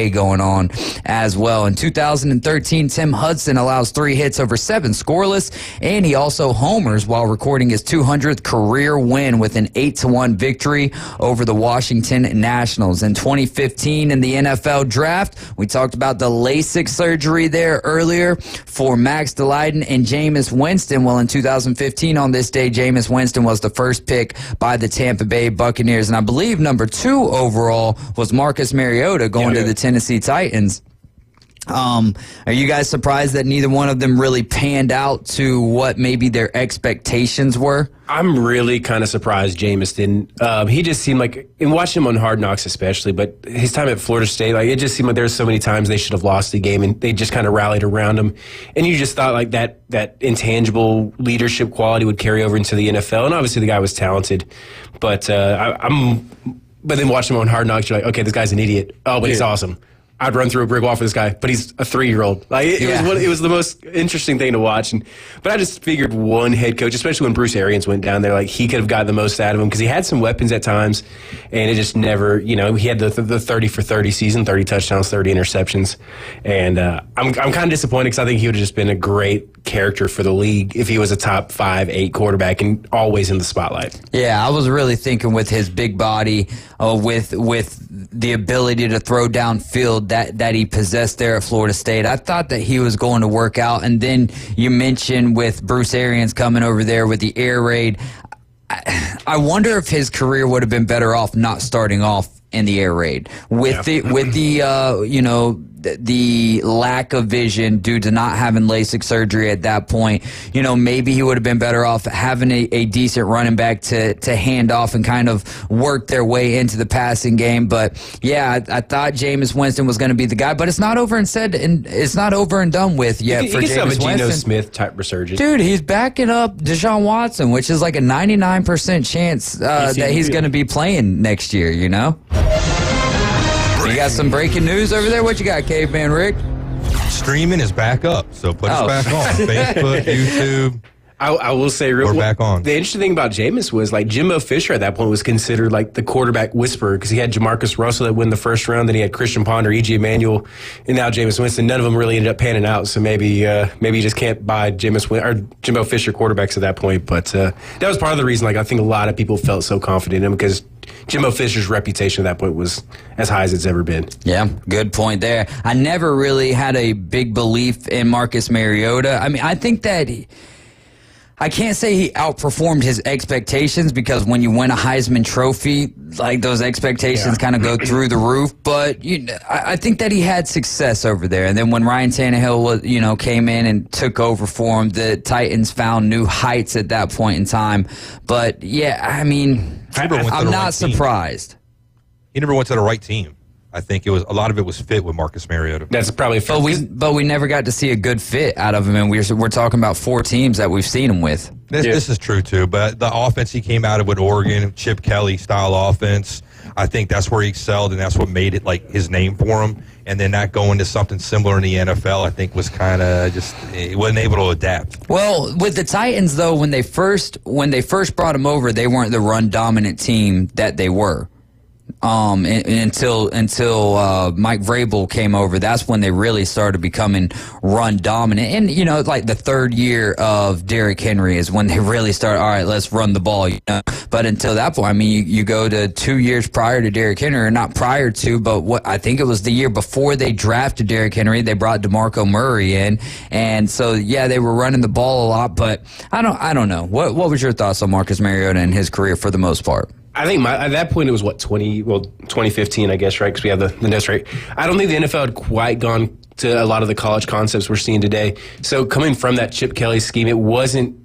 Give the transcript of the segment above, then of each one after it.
going on as well. In 2013, Tim Hudson allows 3 hits over 7 scoreless, and he also homers while recording his 200th career win with an 8-1 victory over the Washington Nationals. In 2015, in the NFL draft, we talked about the LASIK surgery there earlier for Max Delyden and Jameis Winston. Well, in 2015, on this day, Jameis Winston was the first pick by the Tampa Bay Buccaneers, and I believe number 2 overall was Marcus Mariota going to the Tennessee Titans. Are you guys surprised that neither one of them really panned out to what maybe their expectations were? I'm really kind of surprised Jameis didn't. He just seemed like, in watching him on Hard Knocks especially, but his time at Florida State, like, it just seemed like there were so many times they should have lost the game, and they just kind of rallied around him. And you just thought like that intangible leadership quality would carry over into the NFL. And obviously the guy was talented, but but then watching him on Hard Knocks, you're like, okay, this guy's an idiot. Oh, but he's awesome. I'd run through a brick wall for this guy, but he's a 3-year-old. Like it was the most interesting thing to watch. But I just figured one head coach, especially when Bruce Arians went down there, like he could have gotten the most out of him because he had some weapons at times, and it just never, he had the 30 for 30 season, 30 touchdowns, 30 interceptions, and I'm kind of disappointed because I think he would have just been a great character for the league if he was a top 5, 8 quarterback and always in the spotlight. Yeah, I was really thinking with his big body, with the ability to throw downfield that he possessed there at Florida State. I thought that he was going to work out. And then you mentioned with Bruce Arians coming over there with the air raid, I wonder if his career would have been better off not starting off in the air raid with the lack of vision due to not having LASIK surgery at that point. Maybe he would have been better off having a decent running back to hand off and kind of work their way into the passing game. But yeah, I thought Jameis Winston was going to be the guy, but it's not over it's not over and done with yet for Jameis Winston. Geno Smith type resurgence. Dude, he's backing up Deshaun Watson, which is like a 99% chance that he's going to be playing next year, You got some breaking news over there? What you got, Caveman Rick? Streaming is back up, so put us back on. Facebook, YouTube. I will say, we're back on. The interesting thing about Jameis was, like, Jimbo Fisher at that point was considered like the quarterback whisperer because he had Jamarcus Russell that won the first round, then he had Christian Ponder, E.G. Emanuel, and now Jameis Winston. None of them really ended up panning out, so maybe you just can't buy Jimbo Fisher quarterbacks at that point. But that was part of the reason. Like, I think a lot of people felt so confident in him because Jimbo Fisher's reputation at that point was as high as it's ever been. Yeah, good point there. I never really had a big belief in Marcus Mariota. I mean, I think that I can't say he outperformed his expectations because when you win a Heisman Trophy, like those expectations kind of go through the roof. But I think that he had success over there. And then when Ryan Tannehill came in and took over for him, the Titans found new heights at that point in time. But yeah, I mean, I'm not surprised. He never went to the right team. I think a lot of it was fit with Marcus Mariota. That's probably fair. But we never got to see a good fit out of him, and we're talking about 4 teams that we've seen him with. This is true too. But the offense he came out of with Oregon, Chip Kelly style offense, I think that's where he excelled, and that's what made it like his name for him. And then that going to something similar in the NFL, I think was kind of just he wasn't able to adapt. Well, with the Titans though, when they first brought him over, they weren't the run dominant team that they were. Until Mike Vrabel came over, that's when they really started becoming run dominant. And like the 3rd year of Derrick Henry is when they really started. All right, let's run the ball. But until that point, I mean, you go to 2 years prior to Derrick Henry, or not prior to, but what I think it was the year before they drafted Derrick Henry, they brought DeMarco Murray in, and so yeah, they were running the ball a lot. But I don't know. What was your thoughts on Marcus Mariota and his career for the most part? I think at that point it was 2015, I guess, right? Because we have the nest rate. I don't think the NFL had quite gone to a lot of the college concepts we're seeing today. So coming from that Chip Kelly scheme, it wasn't.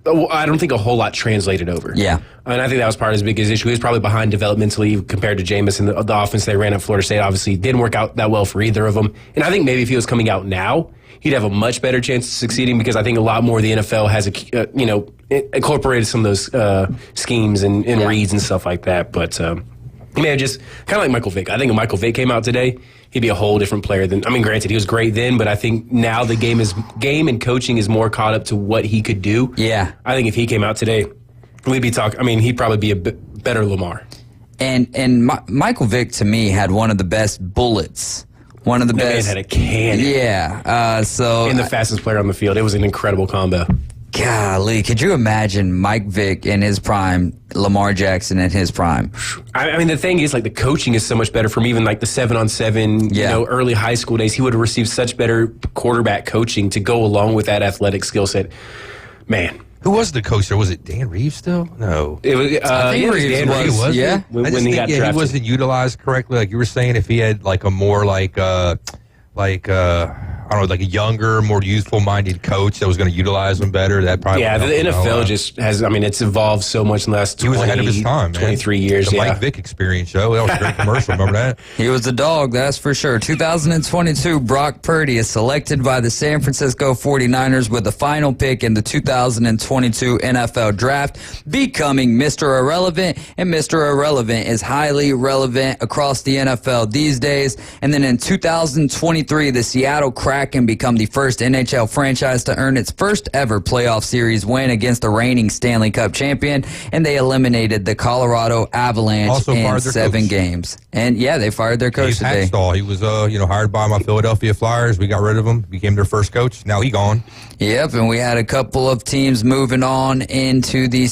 I don't think a whole lot translated over. Yeah. And I think that was part of his biggest issue. He was probably behind developmentally compared to Jameis, and the offense they ran at Florida State obviously didn't work out that well for either of them. And I think maybe if he was coming out now, he'd have a much better chance of succeeding because I think a lot more of the NFL has, incorporated some of those schemes and reads and stuff like that. But he may have just kind of like Michael Vick. I think if Michael Vick came out today, he'd be a whole different player than. I mean, granted, he was great then, but I think now the game and coaching is more caught up to what he could do. Yeah, I think if he came out today, we'd be talking. I mean, he'd probably be a better Lamar. And Michael Vick, to me, had one of the best bullets. One of the best. Man had a cannon. Yeah. And the fastest player on the field. It was an incredible combo. Golly, could you imagine Mike Vick in his prime, Lamar Jackson in his prime? I mean, the thing is, like, the coaching is so much better from even like the 7-on-7, early high school days. He would have received such better quarterback coaching to go along with that athletic skill set. Man. Who was the coach there? Was it Dan Reeves still? No. It was, I think Dan Reeves. was. Yeah. When he got drafted. He wasn't utilized correctly. Like you were saying, if he had like a more I don't know, like a younger, more youthful-minded coach that was going to utilize them better, that probably the NFL just has, I mean, it's evolved so much in the last 20, he was ahead of his time, 23 years. The Mike Vick experience, Joe. That was a great commercial. Remember that? He was a dog, that's for sure. 2022, Brock Purdy is selected by the San Francisco 49ers with the final pick in the 2022 NFL Draft, becoming Mr. Irrelevant, and Mr. Irrelevant is highly relevant across the NFL these days. And then in 2023, the Seattle Kraken become the first NHL franchise to earn its first ever playoff series win against the reigning Stanley Cup champion, and they eliminated the Colorado Avalanche also in 7 coach. games. And yeah, they fired their coach today. Hackstall. He was hired by my Philadelphia Flyers. We got rid of him, became their first coach. Now he gone. Yep, and we had a couple of teams moving on into the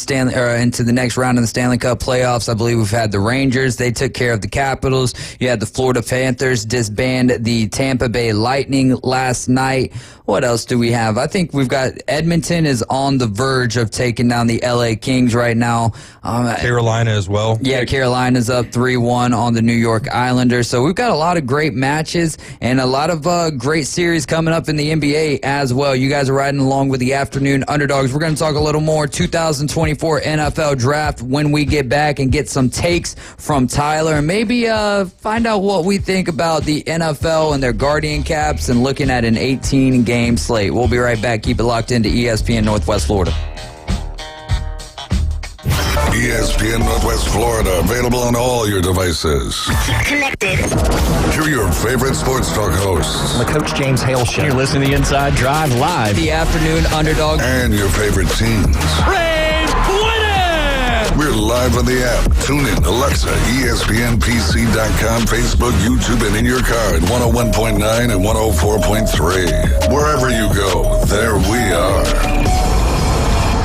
into the next round of the Stanley Cup playoffs. I believe we've had the Rangers. They took care of the Capitals. You had the Florida Panthers disband the Tampa Bay Lightning last night. What else do we have? I think we've got Edmonton is on the verge of taking down the LA Kings right now. Carolina as well. Yeah, Carolina's up 3-1 on the New York Islanders. So we've got a lot of great matches and a lot of great series coming up in the NBA as well. You guys are riding along with the Afternoon Underdogs. We're going to talk a little more 2024 NFL Draft when we get back and get some takes from Tyler and maybe find out what we think about the NFL and their Guardian caps and looking at an 18-game slate. We'll be right back. Keep it locked into ESPN Northwest Florida. ESPN Northwest Florida, available on all your devices. Connected. Hear your favorite sports talk hosts. The Coach James Hale Show. You're listening to Inside Drive live. The Afternoon Underdogs. And your favorite teams. Braves winning! We're live on the app. Tune in, Alexa, ESPNPC.com, Facebook, YouTube, and in your car at 101.9 and 104.3. Wherever you go, there we are.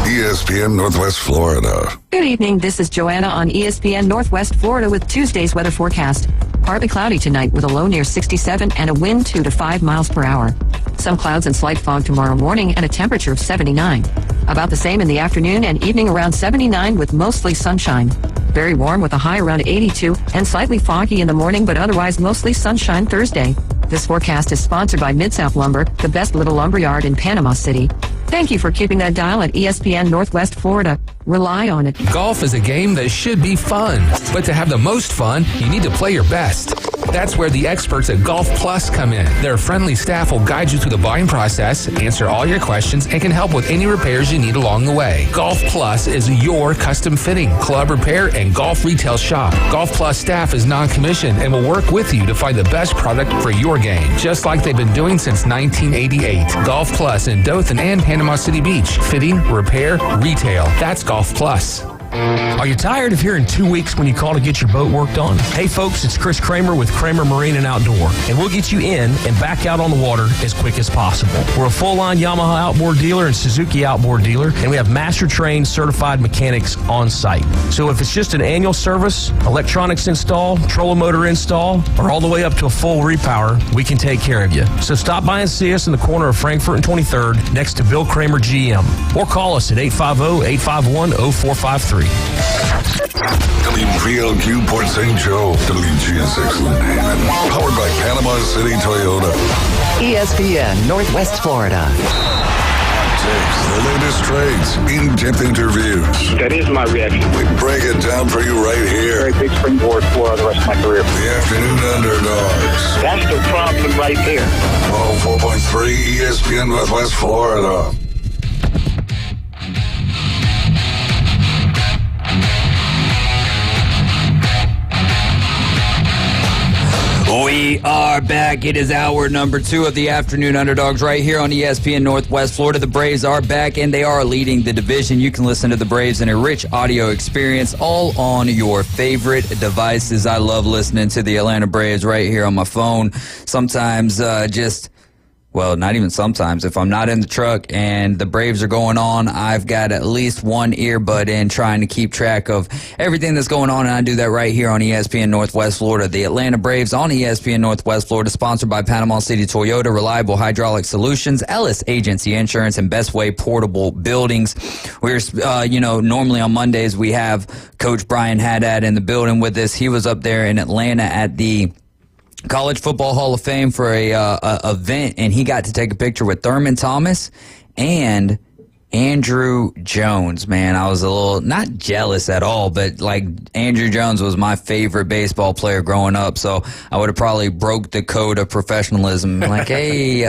ESPN Northwest Florida. Good evening. This is Joanna on ESPN Northwest Florida with Tuesday's weather forecast. Partly cloudy tonight with a low near 67 and a wind 2 to 5 miles per hour. Some clouds and slight fog tomorrow morning and a temperature of 79. About the same in the afternoon and evening around 79 with mostly sunshine. Very warm with a high around 82 and slightly foggy in the morning but otherwise mostly sunshine Thursday. This forecast is sponsored by Mid-South Lumber, the best little lumberyard in Panama City. Thank you for keeping that dial at ESPN Northwest Florida. Rely on it. Golf is a game that should be fun, but to have the most fun, you need to play your best. That's where the experts at Golf Plus come in. Their friendly staff will guide you through the buying process, answer all your questions, and can help with any repairs you need along the way. Golf Plus is your custom fitting, club repair, and golf retail shop. Golf Plus staff is non-commissioned and will work with you to find the best product for your game, just like they've been doing since 1988. Golf Plus in Dothan and Panama City Beach. Fitting, repair, retail. That's Golf Plus. Are you tired of hearing 2 weeks when you call to get your boat worked on? Hey folks, it's Chris Kramer with Kramer Marine and Outdoor, and we'll get you in and back out on the water as quick as possible. We're a full-line Yamaha outboard dealer and Suzuki outboard dealer, and we have master-trained certified mechanics on site. So if it's just an annual service, electronics install, trolling motor install, or all the way up to a full repower, we can take care of you. So stop by and see us in the corner of Frankfurt and 23rd next to Bill Kramer GM, or call us at 850-851-0453. WPLQ Port St. Joe, WGSX Lynn, powered by Panama City Toyota. ESPN Northwest Florida. Takes the latest trades, in-depth interviews. That is my reaction. We break it down for you right here. Very big springboard for the rest of my career. The Afternoon Underdogs. That's the problem right there. 104.3 ESPN Northwest Florida. We are back. It is hour number 2 of the Afternoon Underdogs right here on ESPN Northwest Florida. The Braves are back, and they are leading the division. You can listen to the Braves in a rich audio experience all on your favorite devices. I love listening to the Atlanta Braves right here on my phone. Sometimes well, not even sometimes. If I'm not in the truck and the Braves are going on, I've got at least one earbud in trying to keep track of everything that's going on, and I do that right here on ESPN Northwest Florida. The Atlanta Braves on ESPN Northwest Florida, sponsored by Panama City Toyota, Reliable Hydraulic Solutions, Ellis Agency Insurance, and Best Way Portable Buildings. We're, normally on Mondays we have Coach Brian Haddad in the building with us. He was up there in Atlanta at the College Football Hall of Fame for a event, and he got to take a picture with Thurman Thomas and Andrew Jones. Man, I was a little, not jealous at all, but like Andrew Jones was my favorite baseball player growing up, so I would have probably broke the code of professionalism. Like, hey,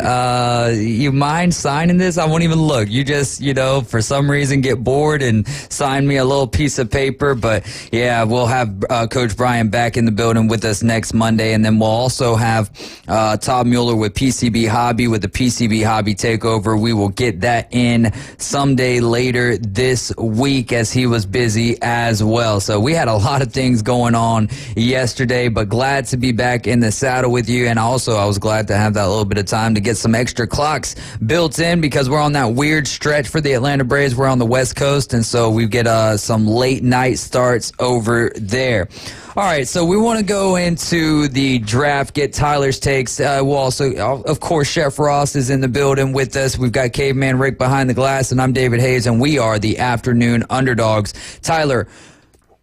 you mind signing this? I won't even look. You just, for some reason get bored and sign me a little piece of paper. But yeah, we'll have Coach Brian back in the building with us next Monday, and then we'll also have Todd Mueller with PCB Hobby with the PCB Hobby Takeover. We will get that in someday later this week, as he was busy as well. So we had a lot of things going on yesterday, but glad to be back in the saddle with you. And also, I was glad to have that little bit of time to get some extra clocks built in, because we're on that weird stretch for the Atlanta Braves. We're on the West Coast, and so we get some late night starts over there. All right, so we want to go into the draft, get Tyler's takes. We'll also, of course, Chef Ross is in the building with us. We've got Caveman Rick behind the glass, and I'm David Hayes, and we are the Afternoon Underdogs. Tyler,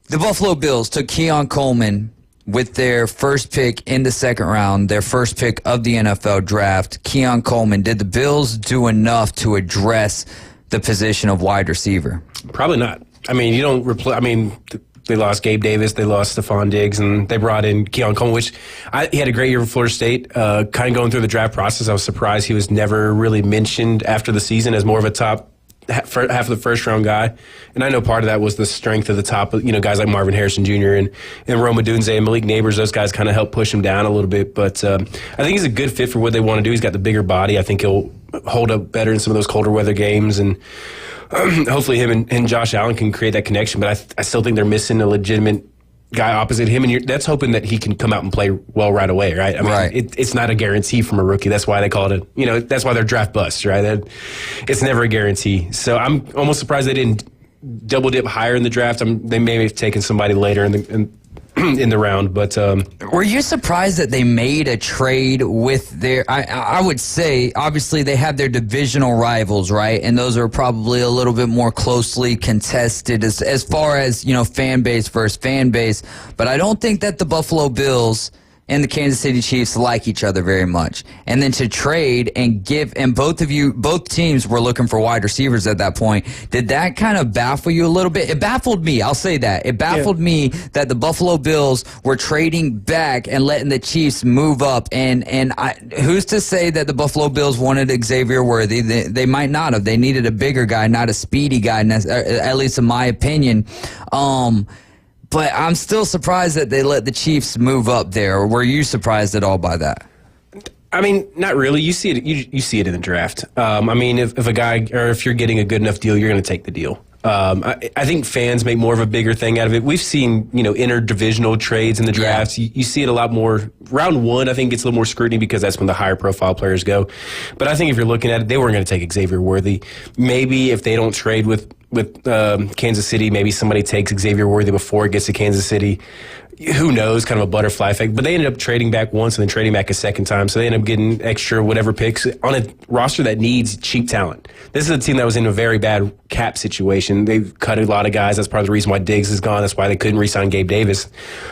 the Buffalo Bills took Keon Coleman with their first pick in the second round, their first pick of the NFL draft. Keon Coleman, did the Bills do enough to address the position of wide receiver? Probably not. I mean, you don't replace. They lost Gabe Davis, they lost Stephon Diggs, and they brought in Keon Coleman, which he had a great year for Florida State. Kind of going through the draft process, I was surprised he was never really mentioned after the season as more of a top half of the first round guy. And I know part of that was the strength of the top, guys like Marvin Harrison Jr. and Rome Odunze and Malik Neighbors. Those guys kind of helped push him down a little bit. But I think he's a good fit for what they want to do. He's got the bigger body. I think he'll hold up better in some of those colder weather games, and hopefully him and Josh Allen can create that connection. But I still think they're missing a legitimate guy opposite him, and that's hoping that he can come out and play well right away, right? I mean, right. It's not a guarantee from a rookie. That's why they call it that's why they're draft busts, right? It's never a guarantee. So I'm almost surprised they didn't double dip higher in the draft. They may have taken somebody later in the round, but were you surprised that they made a trade with their? I would say, obviously, they have their divisional rivals, right, and those are probably a little bit more closely contested as far as fan base versus fan base. But I don't think that the Buffalo Bills and the Kansas City Chiefs like each other very much. And then to trade and both teams were looking for wide receivers at that point. Did that kind of baffle you a little bit? It baffled me, I'll say that. It baffled me that the Buffalo Bills were trading back and letting the Chiefs move up. And who's to say that the Buffalo Bills wanted Xavier Worthy? They might not have. They needed a bigger guy, not a speedy guy, at least in my opinion. But I'm still surprised that they let the Chiefs move up there. Were you surprised at all by that? I mean, not really. You see it. You see it in the draft. If a guy, or if you're getting a good enough deal, you're going to take the deal. I think fans make more of a bigger thing out of it. We've seen, interdivisional trades in the drafts. Yeah. You see it a lot more. Round one, I think, gets a little more scrutiny because that's when the higher profile players go. But I think if you're looking at it, they weren't going to take Xavier Worthy. Maybe if they don't trade with Kansas City, maybe somebody takes Xavier Worthy before it gets to Kansas City. Who knows, kind of a butterfly effect. But they ended up trading back once and then trading back a second time. So they ended up getting extra whatever picks on a roster that needs cheap talent. This is a team that was in a very bad cap situation. They've cut a lot of guys. That's part of the reason why Diggs is gone. That's why they couldn't re-sign Gabe Davis.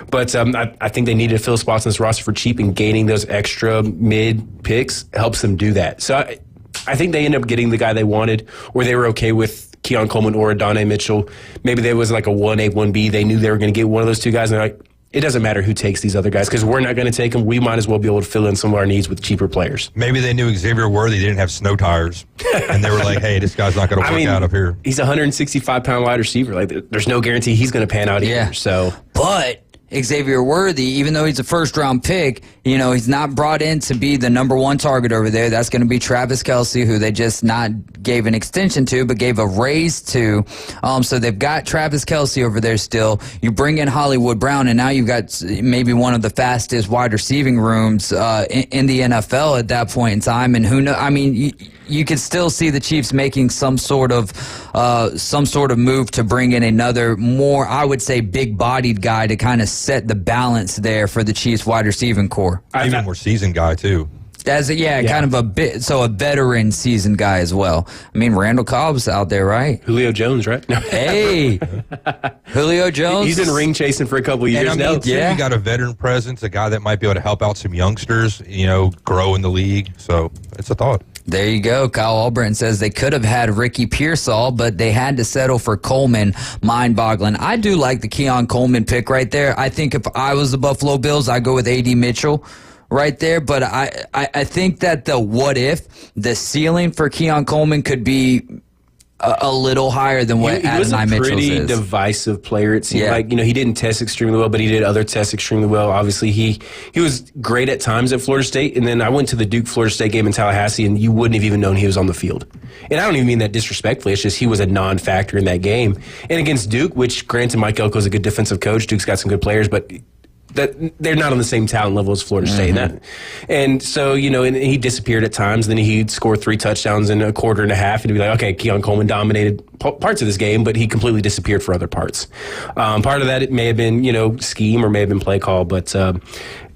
But I think they needed to fill spots in this roster for cheap, and gaining those extra mid picks helps them do that. So I think they ended up getting the guy they wanted, or they were okay with Keon Coleman or Adonai Mitchell. Maybe there was like a 1A, 1B. They knew they were going to get one of those two guys, and they're like, it doesn't matter who takes these other guys because we're not going to take them. We might as well be able to fill in some of our needs with cheaper players. Maybe they knew Xavier Worthy didn't have snow tires, and they were like, hey, this guy's not going to work out up here. He's a 165-pound wide receiver. Like, there's no guarantee he's going to pan out either. Yeah. So, but Xavier Worthy, even though he's a first-round pick, you know, he's not brought in to be the number one target over there. That's going to be Travis Kelce, who they just not gave an extension to, but gave a raise to. So they've got Travis Kelce over there still. You bring in Hollywood Brown, and now you've got maybe one of the fastest wide receiving rooms in the NFL at that point in time. And who knows? I mean, you could still see the Chiefs making some sort of move to bring in another more, I would say, big-bodied guy to kind of set the balance there for the Chiefs wide receiving core. Even more seasoned guy too. Kind of a veteran seasoned guy as well. I mean, Randall Cobb's out there, right? Julio Jones, right? Hey, Julio Jones. He's been ring chasing for a couple of years now. You got a veteran presence, a guy that might be able to help out some youngsters, you know, grow in the league. So it's a thought. There you go. Kyle Albritton says they could have had Ricky Pearsall, but they had to settle for Coleman. Mind-boggling. I do like the Keon Coleman pick right there. I think if I was the Buffalo Bills, I'd go with A.D. Mitchell right there. But I think that the ceiling for Keon Coleman could be a little higher than what he was a Adonai Mitchell's pretty is. divisive player. It seemed like, you know, he didn't test extremely well, but he did other tests extremely well. Obviously, he was great at times at Florida State, and then I went to the Duke-Florida State game in Tallahassee, and you wouldn't have even known he was on the field. And I don't even mean that disrespectfully. It's just he was a non-factor in that game. And against Duke, which granted Mike Elko's a good defensive coach, Duke's got some good players, but that they're not on the same talent level as Florida State. And so, you know, and he disappeared at times. Then he'd score 3 touchdowns in a quarter and a half, and he'd be like, okay, Keon Coleman dominated parts of this game, but he completely disappeared for other parts. Part of that, it may have been, you know, scheme or may have been play call, but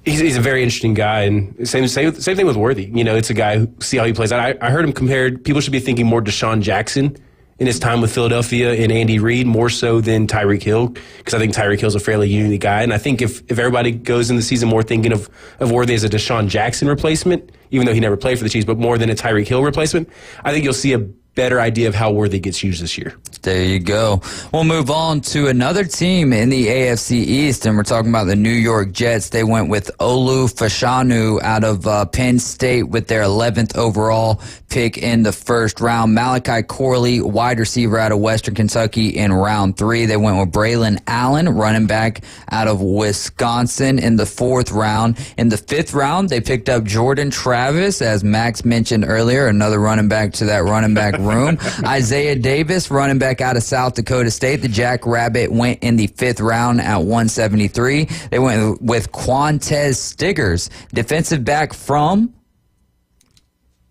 he's a very interesting guy. And same thing with Worthy. You know, it's a guy who, see how he plays out. I heard him compared, people should be thinking more Deshaun Jackson in his time with Philadelphia and Andy Reid, more so than Tyreek Hill, because I think Tyreek Hill's a fairly unique guy. And I think if everybody goes in the season more thinking of Worthy as a Deshaun Jackson replacement, even though he never played for the Chiefs, but more than a Tyreek Hill replacement, I think you'll see a better idea of how Worthy gets used this year. There you go. We'll move on to another team in the AFC East, and we're talking about the New York Jets. They went with Olu Fashanu out of Penn State with their 11th overall pick in the first round. Malachi Corley, wide receiver out of Western Kentucky in round 3. They went with Braylon Allen, running back out of Wisconsin in the 4th round. In the 5th round, they picked up Jordan Travis, as Max mentioned earlier, another running back to that running back room. Isaiah Davis, running back out of South Dakota State. The Jackrabbit went in the 5th round at 173. They went with Quantez Stiggers, defensive back from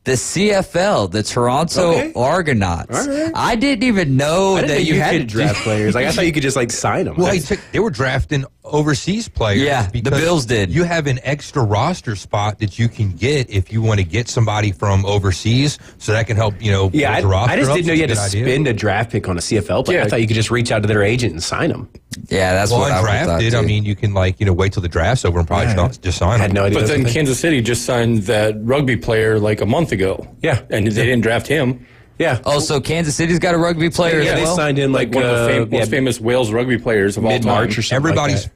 the CFL, the Toronto Argonauts. Right. I didn't even know that you had to draft players. Like, I thought you could just like sign them. Well, they were drafting overseas players. Yeah, the Bills did. You have an extra roster spot that you can get if you want to get somebody from overseas, so that can help, you know, yeah, build the roster I just up. didn't know you had to It's a good idea. spend a draft pick on a CFL player. Yeah. I thought you could just reach out to their agent and sign them. Yeah, that's Well, what I undrafted, thought, too. I mean, you can, like, you know, wait till the draft's over and probably just sign I them. had no idea. But that then was a thing. Kansas City just signed that rugby player like a month ago. Yeah. And they didn't draft him. Yeah. Oh, so Kansas City's got a rugby player yeah, as they well? signed in like One of the most famous Wales rugby players of all time. mid-March or something. Everybody's like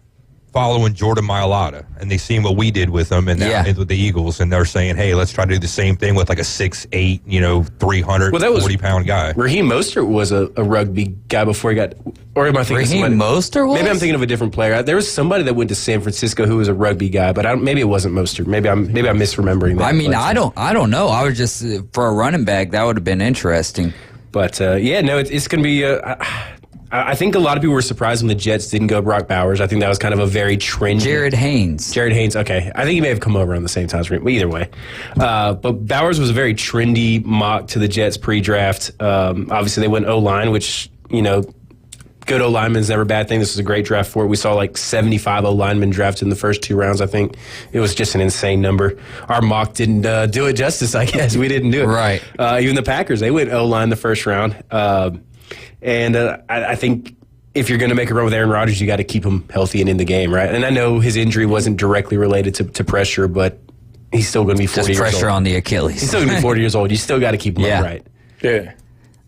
following Jordan Mailata, and they seen what we did with him, and now Yeah. with the Eagles, and they're saying, hey, let's try to do the same thing with like a 6'8", you know, 340-pound guy. that. Raheem Mostert was a rugby guy before he got, or am I thinking Raheem somebody? Mostert was? Maybe I'm thinking of a different player. There was somebody that went to San Francisco who was a rugby guy, but maybe it wasn't Mostert. Maybe I'm misremembering that. I mean, but, I don't know. I was just, for a running back, that would have been interesting. But yeah, no, it's going to be. I think a lot of people were surprised when the Jets didn't go Brock Bowers. I think that was kind of a very trendy. Jared Haynes. Jared Haynes, okay. I think he may have come over on the same time as Reed, but either way. But Bowers was a very trendy mock to the Jets pre-draft. Obviously, they went O-line, which, you know, good O-lineman is never a bad thing. This was a great draft for it. We saw like 75 O-linemen drafted in the first 2 rounds, I think. It was just an insane number. Our mock didn't do it justice, I guess. We didn't do it. Right. Even the Packers, they went O-line the first round. And I think if you're going to make a run with Aaron Rodgers, you got to keep him healthy and in the game, right? And I know his injury wasn't directly related to pressure, but he's still going to be 40 Just years old. pressure on the Achilles. He's still going to be 40 years old. You still got to keep him Yeah. upright. Yeah.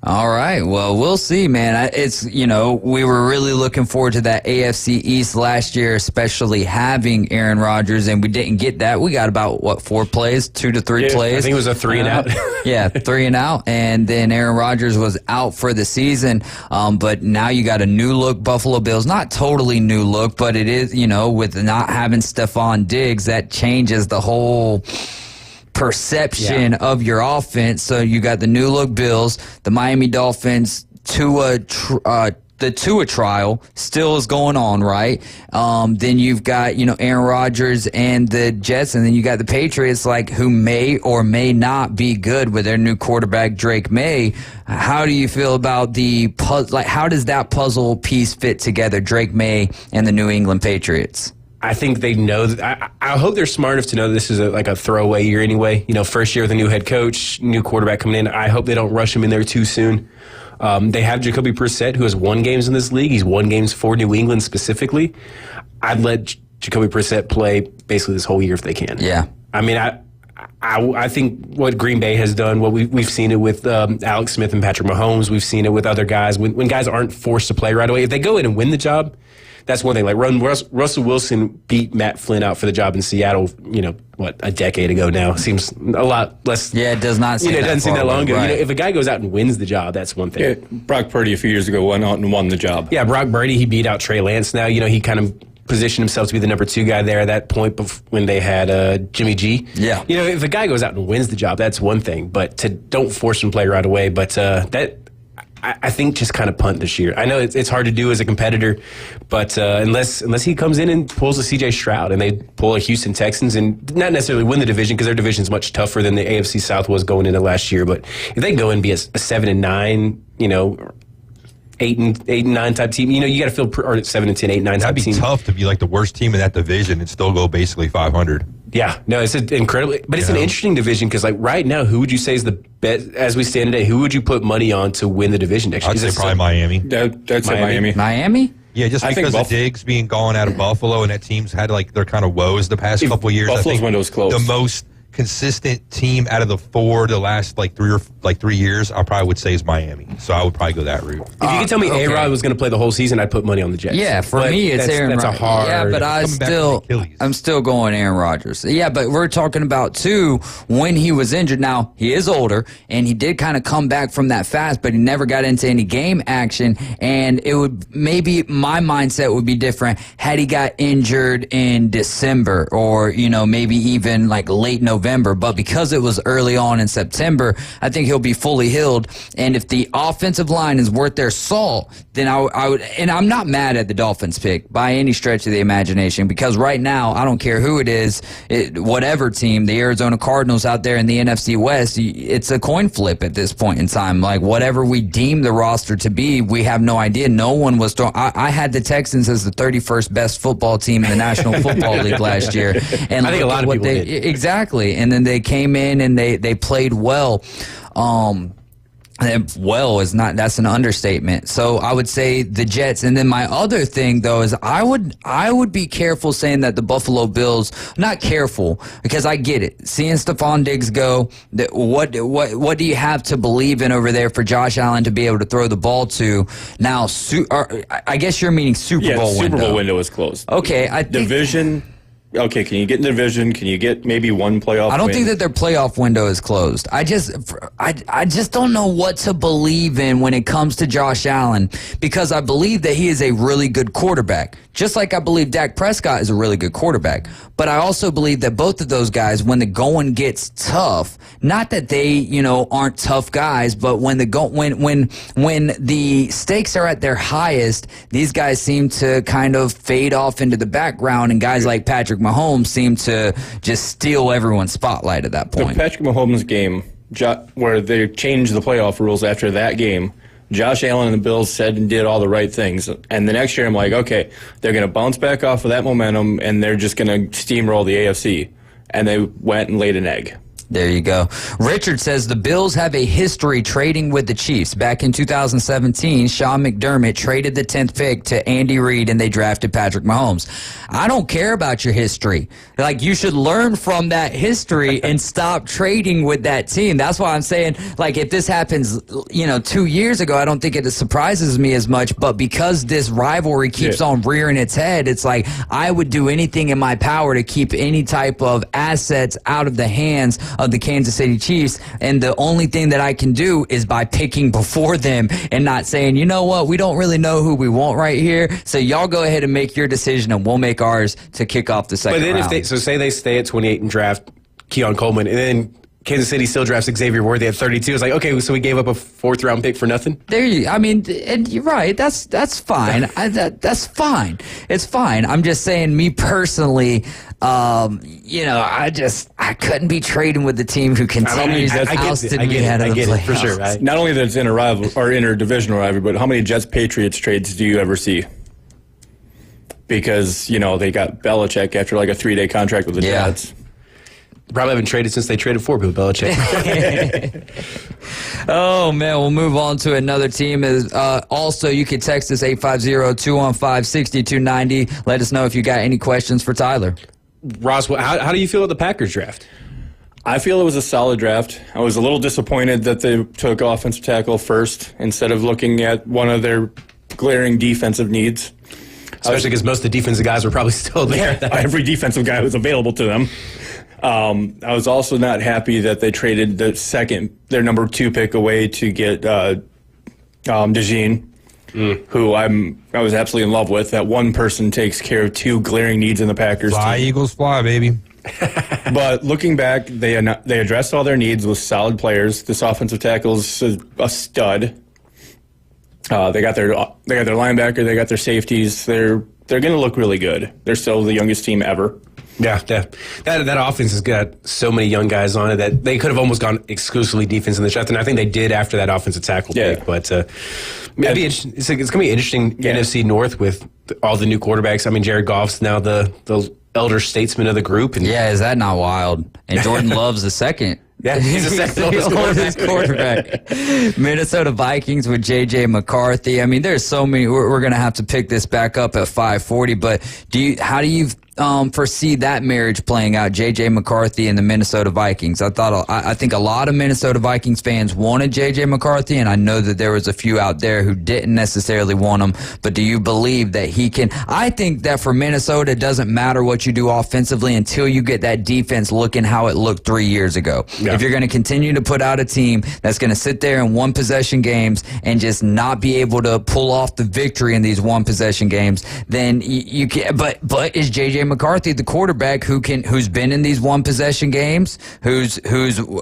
All right. Well, we'll see, man. We were really looking forward to that AFC East last year, especially having Aaron Rodgers, and we didn't get that. We got about, 4 plays, 2 to 3 plays? I think it was a 3 and out. Yeah, 3 and out. And then Aaron Rodgers was out for the season. But now you got a new look Buffalo Bills. Not totally new look, but it is, with not having Stephon Diggs, that changes the whole perception of your offense. So you got the new look Bills, the Miami Dolphins, the Tua trial still is going on, right? Then you've got, Aaron Rodgers and the Jets, and then you got the Patriots, who may or may not be good with their new quarterback, Drake May. How do you feel about the puzzle? How does that puzzle piece fit together, Drake May and the New England Patriots? I think they know that. I hope they're smart enough to know that this is a throwaway year anyway. First year with a new head coach, new quarterback coming in. I hope they don't rush him in there too soon. They have Jacoby Brissett, who has won games in this league. He's won games for New England specifically. I'd let Jacoby Brissett play basically this whole year if they can. Yeah. I mean, I think what Green Bay has done, what we've seen it with Alex Smith and Patrick Mahomes. We've seen it with other guys. When guys aren't forced to play right away, if they go in and win the job, that's one thing. Russell Wilson beat Matt Flynn out for the job in Seattle, a decade ago now. Seems a lot less. Yeah, it does not seem it doesn't seem that long ago. Right. If a guy goes out and wins the job, that's one thing. Yeah, Brock Purdy a few years ago went out and won the job. Yeah, Brock Purdy, he beat out Trey Lance now. He kind of positioned himself to be the number 2 guy there at that point when they had Jimmy G. Yeah. If a guy goes out and wins the job, that's one thing. But don't force him to play right away. But I think just kind of punt this year. I know it's hard to do as a competitor, but unless he comes in and pulls a C.J. Stroud and they pull a Houston Texans and not necessarily win the division because their division is much tougher than the AFC South was going into last year. But if they go and be a 7-9, 8-9 type team, you got to feel or 7-10, 8-9 type That'd be team. tough to be the worst team in that division and still go basically 500. Yeah, no, it's incredibly, but it's an interesting division because right now, who would you say is the best as we stand today? Who would you put money on to win the division next year? I'd say probably Miami. That's Miami. Miami? Yeah, just because of Diggs being gone out of Buffalo and that team's had their kind of woes the past couple of years. Buffalo's I think window's closed. The most consistent team out of the 4 the last 3 years, I probably would say is Miami. So I would probably go that route. If you could tell me A-Rod was going to play the whole season, I'd put money on the Jets. Yeah, for me, it's Aaron Rodgers. That's a hard. Yeah, but I'm still going Aaron Rodgers. Yeah, but we're talking about too when he was injured. Now he is older, and he did kind of come back from that fast, but he never got into any game action. And it would maybe my mindset would be different had he got injured in December or maybe even late November. But because it was early on in September, I think he'll be fully healed. And if the offensive line is worth their salt, then I would, and I'm not mad at the Dolphins pick by any stretch of the imagination, because right now, I don't care who it is, whatever team, the Arizona Cardinals out there in the NFC West, it's a coin flip at this point in time. Whatever we deem the roster to be, we have no idea. No one was throwing. I had the Texans as the 31st best football team in the National Football League last year. And I think a lot of people did. Exactly. And then they came in and they played well. That's an understatement. So I would say the Jets. And then my other thing though is I would be careful saying that the Buffalo Bills, not careful, because I get it. Seeing Stephon Diggs go, what do you have to believe in over there for Josh Allen to be able to throw the ball to? Now, I guess you're meaning Super Bowl window. Super Bowl window is closed. Okay. Division. Okay, can you get in the division? Can you get maybe one playoff I don't win? think that their playoff window is closed. I just don't know what to believe in when it comes to Josh Allen, because I believe that he is a really good quarterback, just like I believe Dak Prescott is a really good quarterback. But I also believe that both of those guys, when the going gets tough, not that they, aren't tough guys, but when the stakes are at their highest, these guys seem to kind of fade off into the background, and guys like Patrick Mahomes seem to just steal everyone's spotlight at that point. The Patrick Mahomes game, where they changed the playoff rules after that game, Josh Allen and the Bills said and did all the right things. And the next year I'm like, okay, they're going to bounce back off of that momentum and they're just going to steamroll the AFC. And they went and laid an egg. There you go. Richard says the Bills have a history trading with the Chiefs. Back in 2017, Sean McDermott traded the 10th pick to Andy Reid and they drafted Patrick Mahomes. I don't care about your history. Like, you should learn from that history and stop trading with that team. That's why I'm saying, like, if this happens, 2 years ago, I don't think it surprises me as much. But because this rivalry keeps on rearing its head, it's like I would do anything in my power to keep any type of assets out of the hands of the Kansas City Chiefs, and the only thing that I can do is by picking before them and not saying, you know what, we don't really know who we want right here, so y'all go ahead and make your decision and we'll make ours to kick off the second round. But then say they stay at 28 and draft Keon Coleman, and then Kansas City still drafts Xavier Worthy at 32. It's like, okay, so we gave up a 4th round pick for nothing? And you're right. That's fine. That's fine. It's fine. I'm just saying, me personally, I couldn't be trading with the team who continues ousted me out of the playoffs. For sure. Right? Not only that it's interdivisional rivalry, but how many Jets-Patriots trades do you ever see? Because, they got Belichick after like a 3-day contract with the Jets. Probably haven't traded since they traded for Bill Belichick. Oh, man, we'll move on to another team. Also, you can text us 850-215-6290. Let us know if you got any questions for Tyler. Ross, how do you feel about the Packers draft? I feel it was a solid draft. I was a little disappointed that they took offensive tackle first instead of looking at one of their glaring defensive needs. Especially because most of the defensive guys were probably still there. Every defensive guy was available to them. I was also not happy that they traded their number 2 pick away to get DeJean, who I was absolutely in love with. That one person takes care of 2 glaring needs in the Packers Fly, team. Eagles, fly, baby. But looking back, they addressed all their needs with solid players. This offensive tackle is a stud. They got their linebacker, they got their safeties. They're going to look really good. They're still the youngest team ever. Yeah. That offense has got so many young guys on it that they could have almost gone exclusively defense in the draft, and I think they did after that offensive tackle pick. But maybe it's going to be interesting NFC North with all the new quarterbacks. I mean, Jared Goff's now the elder statesman of the group. And is that not wild? And Jordan Love's the second. Yeah, he's the second oldest quarterback. Minnesota Vikings with J.J. McCarthy. I mean, there's so many. We're going to have to pick this back up at 5:40. But how do you foresee that marriage playing out, J.J. McCarthy and the Minnesota Vikings? I think a lot of Minnesota Vikings fans wanted J.J. McCarthy, and I know that there was a few out there who didn't necessarily want him. But do you believe that he can? I think that for Minnesota, it doesn't matter what you do offensively until you get that defense looking how it looked 3 years ago. Yeah. If you're going to continue to put out a team that's going to sit there in one-possession games and just not be able to pull off the victory in these one-possession games, then you can. But is J.J. McCarthy the quarterback who's been in these one-possession games, who's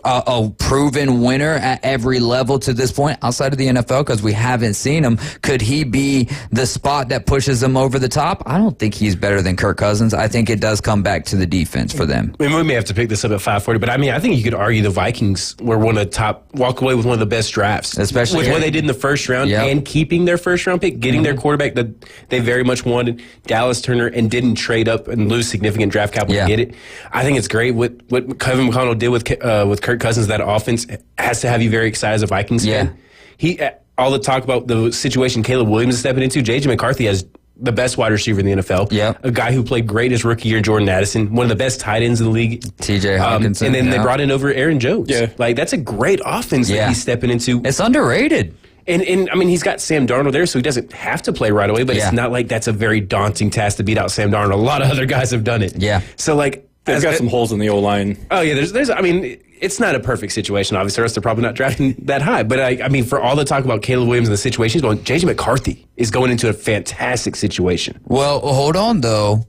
a proven winner at every level to this point outside of the NFL, because we haven't seen him? Could he be the spot that pushes him over the top? I don't think he's better than Kirk Cousins. I think it does come back to the defense for them. I mean, we may have to pick this up at 5:40, but I mean, I think you could argue the Vikings were walk away with one of the best drafts, especially with what they did in the first round and keeping their first round pick, getting their quarterback that they very much wanted, Dallas Turner, and didn't trade up and lose significant draft capital to get it. I think it's great what Kevin McConnell did with Kirk Cousins. That offense has to have you very excited as a Vikings fan. All the talk about the situation Caleb Williams is stepping into, J.J. McCarthy has the best wide receiver in the NFL. Yeah. A guy who played great his rookie year, Jordan Addison, one of the best tight ends in the league. T.J. Hawkinson. And then they brought in over Aaron Jones. Yeah. Like, that's a great offense that he's stepping into. It's underrated. And I mean, he's got Sam Darnold there, so he doesn't have to play right away, but it's not like that's a very daunting task to beat out Sam Darnold. A lot of other guys have done it. Yeah. So, like, they've got some holes in the O-line. Oh, yeah. There's. I mean, it's not a perfect situation, obviously, or else they're probably not drafting that high. But, I mean, for all the talk about Caleb Williams and the situation he's going, J.J. McCarthy is going into a fantastic situation. Well, hold on, though.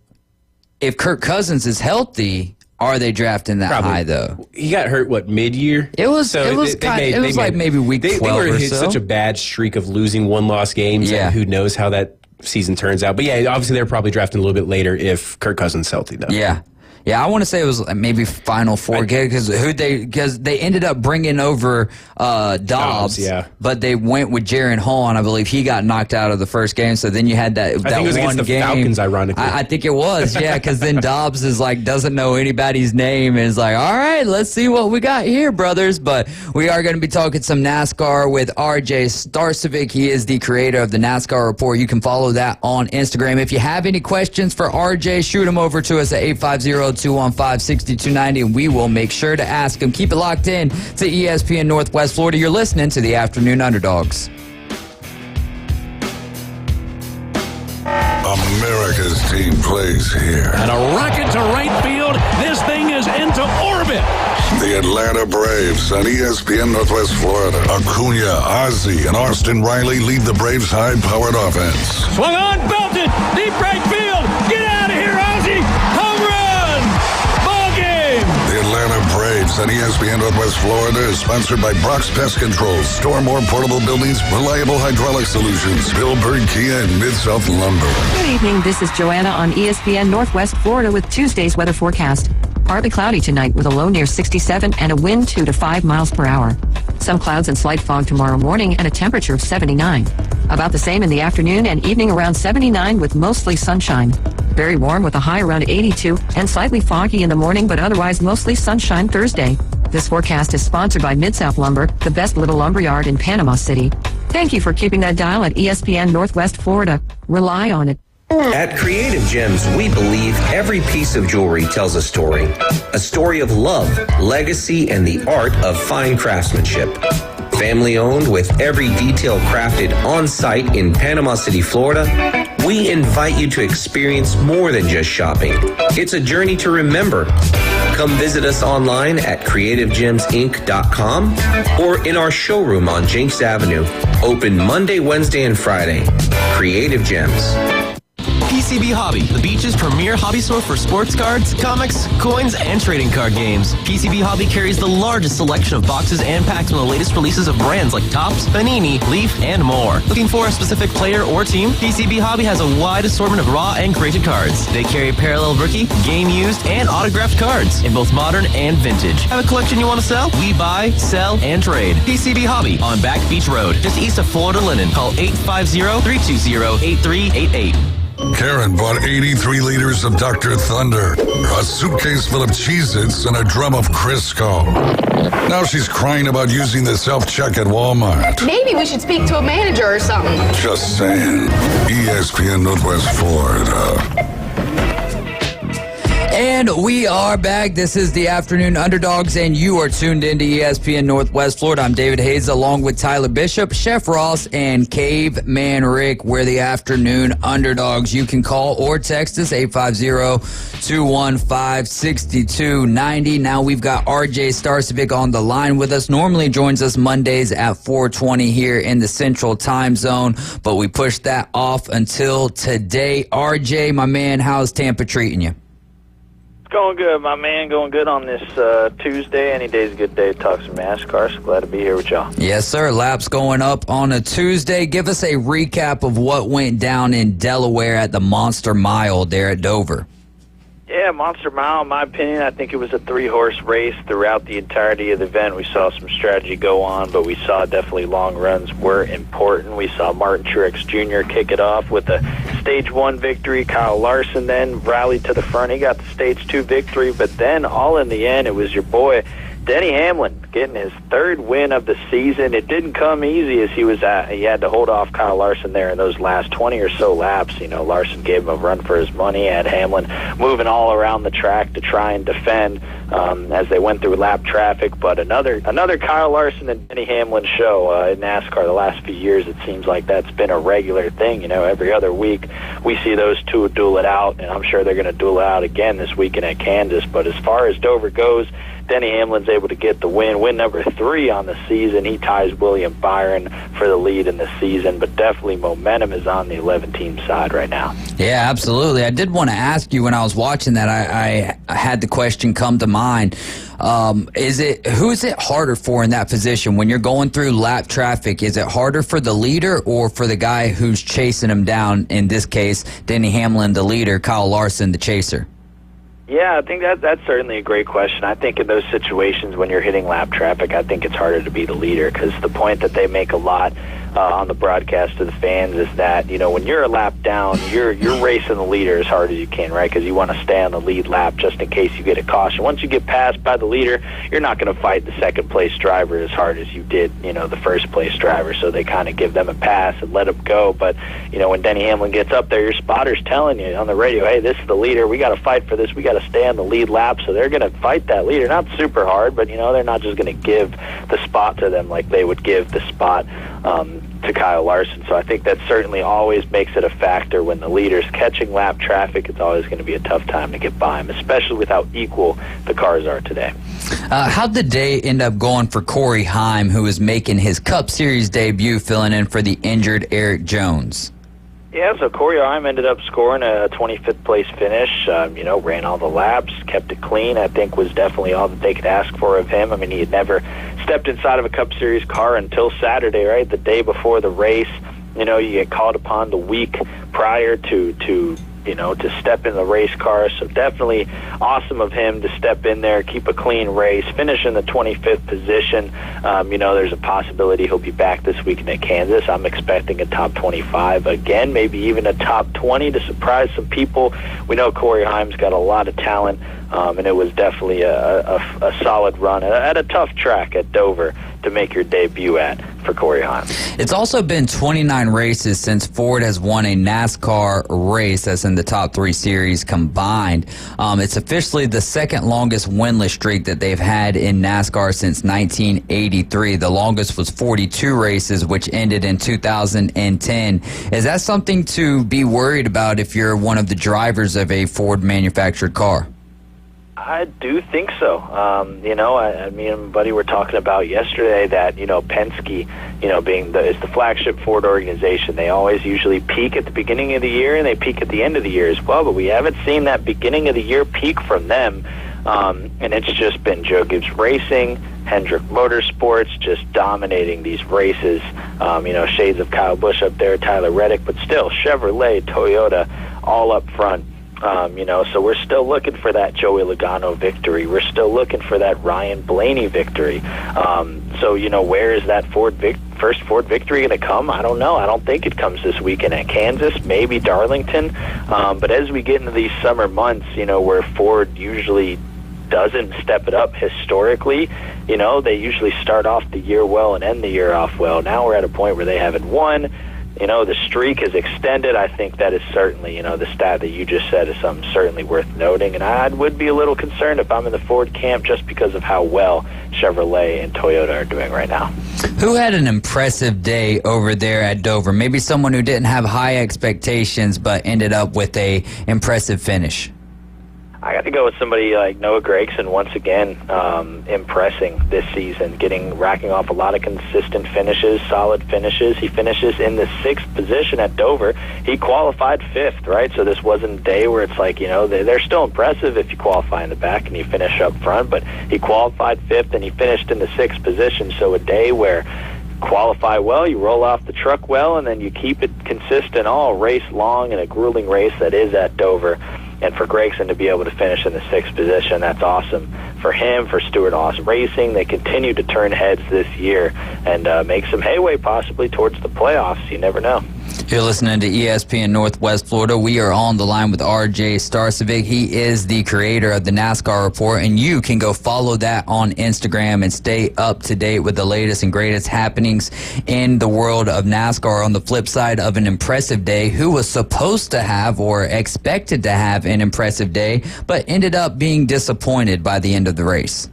If Kirk Cousins is healthy, are they drafting that high, though? He got hurt, mid-year? It was like maybe week 12 they were or hit so. Such a bad streak of losing one-loss games, and who knows how that season turns out. But, yeah, obviously they're probably drafting a little bit later if Kirk Cousins is healthy, though. Yeah. Yeah, I want to say it was maybe Final Four because they ended up bringing over Dobbs, yeah. but they went with Jaren Hall, and I believe he got knocked out of the first game. So then you had that I think it was one against the game. Falcons, ironically. I think it was, yeah, because then Dobbs is like doesn't know anybody's name and is like, all right, let's see what we got here, brothers. But we are going to be talking some NASCAR with RJ Starcevic. He is the creator of the NASCAR Report. You can follow that on Instagram. If you have any questions for RJ, shoot them over to us at 850-215-6290, and we will make sure to ask him. Keep it locked in to ESPN Northwest Florida. You're listening to the Afternoon Underdogs. America's team plays here. And a rocket to right field. This thing is into orbit. The Atlanta Braves on ESPN Northwest Florida. Acuna, Ozzie, and Austin Riley lead the Braves' high-powered offense. Swung on, belted, deep right field. Get out of here, Ozzie. Home run. Ball game. The Atlanta Braves on ESPN Northwest Florida is sponsored by Brock's Pest Control, Store More Portable Buildings, Reliable Hydraulic Solutions, Billbird Kia, and Mid-South Lumber. Good evening. This is Joanna on ESPN Northwest Florida with Tuesday's weather forecast. Partly cloudy tonight with a low near 67 and a wind 2 to 5 miles per hour. Some clouds and slight fog tomorrow morning and a temperature of 79. About the same in the afternoon and evening around 79 with mostly sunshine. Very warm with a high around 82 and slightly foggy in the morning but otherwise mostly sunshine Thursday. This forecast is sponsored by Mid-South Lumber, the best little lumberyard in Panama City. Thank you for keeping that dial at ESPN Northwest Florida. Rely on it. At Creative Gems, we believe every piece of jewelry tells a story of love, legacy, and the art of fine craftsmanship. Family owned with every detail crafted on site in Panama City, Florida, we invite you to experience more than just shopping. It's a journey to remember. Come visit us online at creativegemsinc.com or in our showroom on Jenks Avenue, open Monday, Wednesday, and Friday. Creative Gems. PCB Hobby, the beach's premier hobby store for sports cards, comics, coins, and trading card games. PCB Hobby carries the largest selection of boxes and packs from the latest releases of brands like Topps, Panini, Leaf, and more. Looking for a specific player or team? PCB Hobby has a wide assortment of raw and graded cards. They carry parallel rookie, game used, and autographed cards in both modern and vintage. Have a collection you want to sell? We buy, sell, and trade. PCB Hobby on Back Beach Road, just east of Florida Linen. Call 850-320-8388. Karen bought 83 liters of Dr. Thunder, a suitcase full of Cheez-Its, and a drum of Crisco. Now she's crying about using the self-check at Walmart. Maybe we should speak to a manager or something. Just saying. ESPN Northwest Florida. And we are back. This is the Afternoon Underdogs, and you are tuned into ESPN Northwest Florida. I'm David Hayes along with Tyler Bishop, Chef Ross, and Caveman Rick. We're the Afternoon Underdogs. You can call or text us, 850-215-6290. Now we've got RJ Starcevic on the line with us. Normally joins us Mondays at 4:20 here in the Central Time Zone, but we pushed that off until today. RJ, my man, how's Tampa treating you? Going good, my man. Going good on this Tuesday. Any day's a good day to talk some NASCAR. So glad to be here with y'all. Yes, sir. Laps going up on a Tuesday. Give us a recap of what went down in Delaware at the Monster Mile there at Dover. Yeah, Monster Mile, in my opinion, I think it was a three-horse race throughout the entirety of the event. We saw some strategy go on, but we saw definitely long runs were important. We saw Martin Truex Jr. kick it off with a Stage 1 victory. Kyle Larson then rallied to the front. He got the Stage 2 victory, but then all in the end, it was your boy Denny Hamlin getting his third win of the season. It didn't come easy as he had to hold off Kyle Larson there in those last 20 or so laps. You know, Larson gave him a run for his money, had Hamlin moving all around the track to try and defend as they went through lap traffic. But another Kyle Larson and Denny Hamlin show in NASCAR the last few years. It seems like that's been a regular thing. You know, every other week we see those two duel it out, and I'm sure they're going to duel it out again this weekend at Kansas. But as far as Dover goes, Denny Hamlin's able to get the win number 3 on the season. He ties William Byron for the lead in the season, but definitely momentum is on the 11-team side right now. Yeah, absolutely. I did want to ask you when I was watching that, I had the question come to mind. Who is it harder for in that position when you're going through lap traffic? Is it harder for the leader or for the guy who's chasing him down? In this case, Denny Hamlin, the leader, Kyle Larson, the chaser. Yeah, I think that's certainly a great question. I think in those situations when you're hitting lap traffic, I think it's harder to be the leader, because the point that they make a lot on the broadcast to the fans is that, when you're a lap down, you're racing the leader as hard as you can, right? Because you want to stay on the lead lap just in case you get a caution. Once you get passed by the leader, you're not going to fight the second-place driver as hard as you did, the first-place driver. So they kind of give them a pass and let them go. But, when Denny Hamlin gets up there, your spotter's telling you on the radio, hey, this is the leader. We got to fight for this. We got to stay on the lead lap. So they're going to fight that leader. Not super hard, but, they're not just going to give the spot to them like they would give the spot to Kyle Larson. So I think that certainly always makes it a factor when the leader's catching lap traffic. It's always going to be a tough time to get by him, especially with how equal the cars are today. How'd the day end up going for Corey Heim, who is making his Cup Series debut, filling in for the injured Eric Jones? Yeah, so Corey Heim ended up scoring a 25th place finish, ran all the laps, kept it clean. I think was definitely all that they could ask for of him. I mean, he had never stepped inside of a Cup Series car until Saturday, right? The day before the race. You get called upon the week prior to step in the race car. So definitely awesome of him to step in there, keep a clean race, finish in the 25th position. There's a possibility he'll be back this weekend at Kansas. I'm expecting a top 25 again, maybe even a top 20 to surprise some people. We know Corey Heim's got a lot of talent, and it was definitely a solid run at a tough track at Dover to make your debut at for Corey Heim. It's also been 29 races since Ford has won a NASCAR race that's in the top 3 series combined. It's officially the second longest winless streak that they've had in NASCAR since 1983. The longest was 42 races, which ended in 2010. Is that something to be worried about if you're one of the drivers of a Ford manufactured car? I do think so. Me and my buddy were talking about yesterday that, Penske, is the flagship Ford organization. They always usually peak at the beginning of the year and they peak at the end of the year as well, but we haven't seen that beginning of the year peak from them. And it's just been Joe Gibbs Racing, Hendrick Motorsports just dominating these races. Shades of Kyle Busch up there, Tyler Reddick, but still Chevrolet, Toyota, all up front. So we're still looking for that Joey Logano victory. We're still looking for that Ryan Blaney victory. Where is that first Ford victory going to come? I don't know. I don't think it comes this weekend at Kansas, maybe Darlington. But as we get into these summer months, where Ford usually doesn't step it up historically, they usually start off the year well and end the year off well. Now we're at a point where they haven't won. The streak is extended. I think that is certainly, the stat that you just said is something certainly worth noting. And I would be a little concerned if I'm in the Ford camp just because of how well Chevrolet and Toyota are doing right now. Who had an impressive day over there at Dover? Maybe someone who didn't have high expectations but ended up with a impressive finish. I got to go with somebody like Noah Gragson once again, impressing this season, racking off a lot of consistent finishes, solid finishes. He finishes in the 6th position at Dover. He qualified 5th, right? So this wasn't a day where it's like, they're still impressive if you qualify in the back and you finish up front, but he qualified 5th and he finished in the 6th position. So a day where qualify well, you roll off the truck well, and then you keep it consistent all race long in a grueling race that is at Dover. And for Gragson to be able to finish in the 6th position, that's awesome for him, for Stewart-Haas Racing. They continue to turn heads this year and make some headway possibly towards the playoffs. You never know. You're listening to ESPN Northwest Florida. We are on the line with RJ Starcevic. He is the creator of the NASCAR Report, and you can go follow that on Instagram and stay up to date with the latest and greatest happenings in the world of NASCAR. On the flip side of an impressive day, who was supposed to have or expected to have an impressive day, but ended up being disappointed by the end of the race?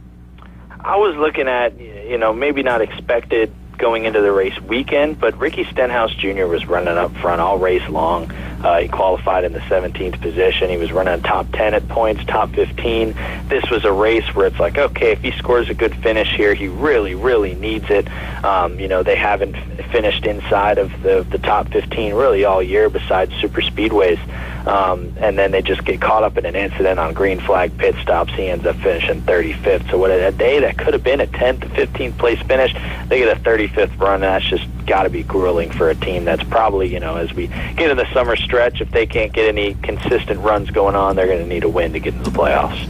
I was looking at, maybe not expected going into the race weekend, but Ricky Stenhouse Jr. was running up front all race long. He qualified in the 17th position. He was running top 10 at points, top 15. This was a race where it's like, okay, if he scores a good finish here, he really, really needs it. They haven't finished inside of the top 15 really all year besides super speedways. and then they just get caught up in an incident on green flag pit stops. He ends up finishing 35th. So what a day that could have been a 10th to 15th place finish, they get a 35th run. That's just got to be grueling for a team that's probably, as we get in the summer stretch, if they can't get any consistent runs going on, they're going to need a win to get into the playoffs.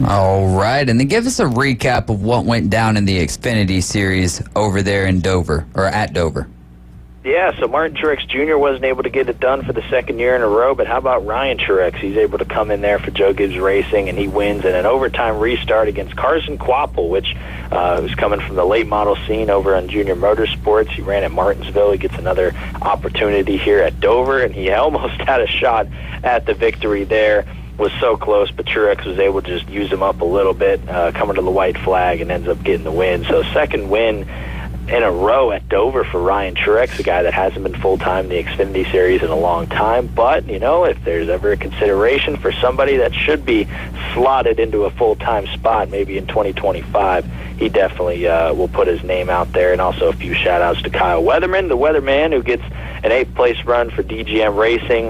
All right, and then give us a recap of what went down in the Xfinity Series over there in Dover, or at Dover. Yeah, so Martin Truex Jr. wasn't able to get it done for the second year in a row, but how about Ryan Truex? He's able to come in there for Joe Gibbs Racing, and he wins in an overtime restart against Carson Kvapil, which was coming from the late model scene over on Junior Motorsports. He ran at Martinsville. He gets another opportunity here at Dover, and he almost had a shot at the victory there. Was so close, but Truex was able to just use him up a little bit, coming to the white flag, and ends up getting the win. So second win in a row at Dover for Ryan Truex, a guy that hasn't been full-time in the Xfinity Series in a long time. But, if there's ever a consideration for somebody that should be slotted into a full-time spot, maybe in 2025, he definitely will put his name out there. And also a few shout-outs to Kyle Weatherman, the weatherman, who gets an 8th-place run for DGM Racing.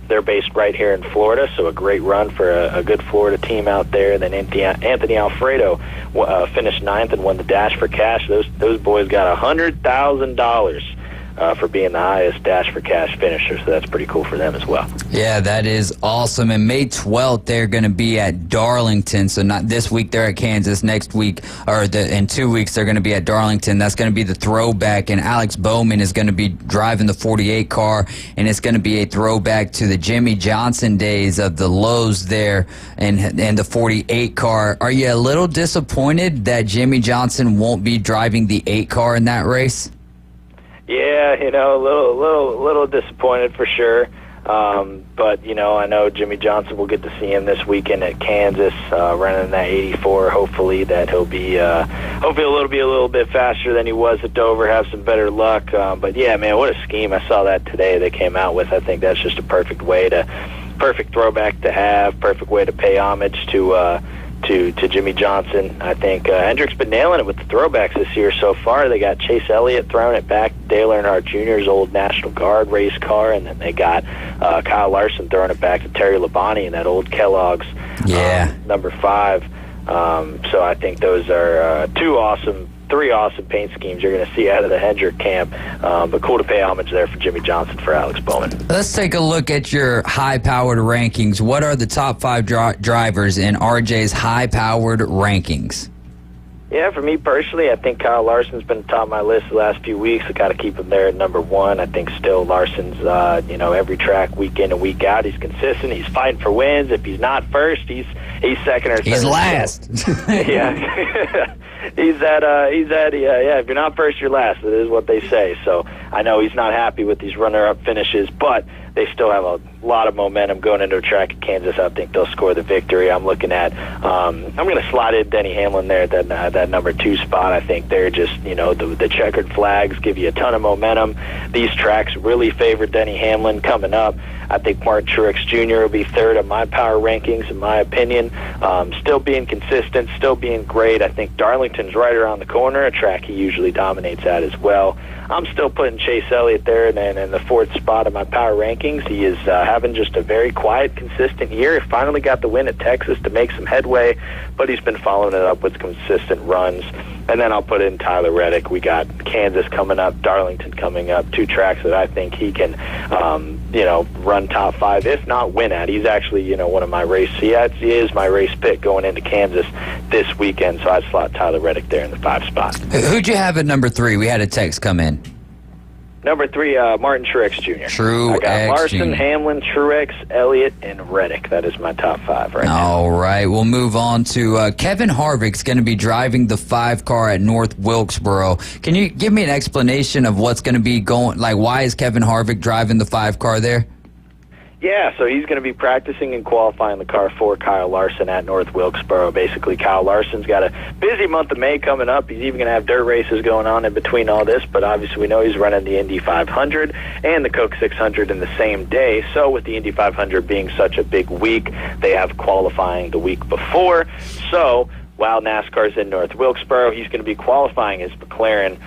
They're based right here in Florida, so a great run for a good Florida team out there. And then Anthony Alfredo finished 9th and won the Dash for Cash. Those boys got $100,000 for being the highest Dash for Cash finisher, so that's pretty cool for them as well. Yeah, that is awesome. And May 12th, they're going to be at Darlington. So not this week, they're at Kansas. Next week, in 2 weeks, they're going to be at Darlington. That's going to be the throwback. And Alex Bowman is going to be driving the 48 car. And it's going to be a throwback to the Jimmy Johnson days of the lows there and the 48 car. Are you a little disappointed that Jimmy Johnson won't be driving the 8 car in that race? Yeah, a little disappointed for sure. But, I know Jimmy Johnson will get to see him this weekend at Kansas, running that 84. Hopefully that he'll be a little bit faster than he was at Dover, have some better luck. But yeah, man, what a scheme. I saw that today they came out with. I think that's just a perfect throwback to have, perfect way to pay homage to Jimmy Johnson. I think Hendrick's been nailing it with the throwbacks this year so far. They got Chase Elliott throwing it back, Dale Earnhardt Jr.'s old National Guard race car, and then they got Kyle Larson throwing it back to Terry Labonte in that old Kellogg's number 5. So I think those are three awesome paint schemes you're going to see out of the Hendrick camp. But cool to pay homage there for Jimmy Johnson for Alex Bowman. Let's take a look at your high-powered rankings. What are the top 5 drivers in RJ's high-powered rankings? Yeah, for me personally, I think Kyle Larson's been top of my list the last few weeks. I got to keep him there at number 1. I think still Larson's, every track, week in and week out, he's consistent. He's fighting for wins. If he's not first, he's second or third. He's last. Yeah. If you're not first, you're last. That is what they say. So I know he's not happy with these runner-up finishes, but they still have a lot of momentum going into a track at Kansas. I think they'll score the victory. I'm looking at, I'm going to slot in Denny Hamlin there at that number 2 spot. I think they're just, the checkered flags give you a ton of momentum. These tracks really favor Denny Hamlin coming up. I think Martin Truex Jr. will be third on my power rankings, in my opinion. Still being consistent, still being great. I think Darlington's right around the corner, a track he usually dominates at as well. I'm still putting Chase Elliott there and in the 4th spot of my power rankings. He is having just a very quiet, consistent year. He finally got the win at Texas to make some headway, but he's been following it up with consistent runs. And then I'll put in Tyler Reddick. We got Kansas coming up, Darlington coming up, 2 tracks that I think he can, run top 5, if not win at. He's actually, one of my race. He is my race pick going into Kansas this weekend, so I'd slot Tyler Reddick there in the 5 spot. Who'd you have at number 3? We had a text come in. Number 3, Martin Truex Jr. I got Larson, Jr. Hamlin, Truex, Elliott, and Reddick. That is my top 5 right now. All right, we'll move on to Kevin Harvick's going to be driving the 5 car at North Wilkesboro. Can you give me an explanation of what's going to be going, like why is Kevin Harvick driving the 5 car there? Yeah, so he's going to be practicing and qualifying the car for Kyle Larson at North Wilkesboro. Basically, Kyle Larson's got a busy month of May coming up. He's even going to have dirt races going on in between all this, but obviously we know he's running the Indy 500 and the Coke 600 in the same day. So with the Indy 500 being such a big week, they have qualifying the week before. So while NASCAR's in North Wilkesboro, he's going to be qualifying his McLaren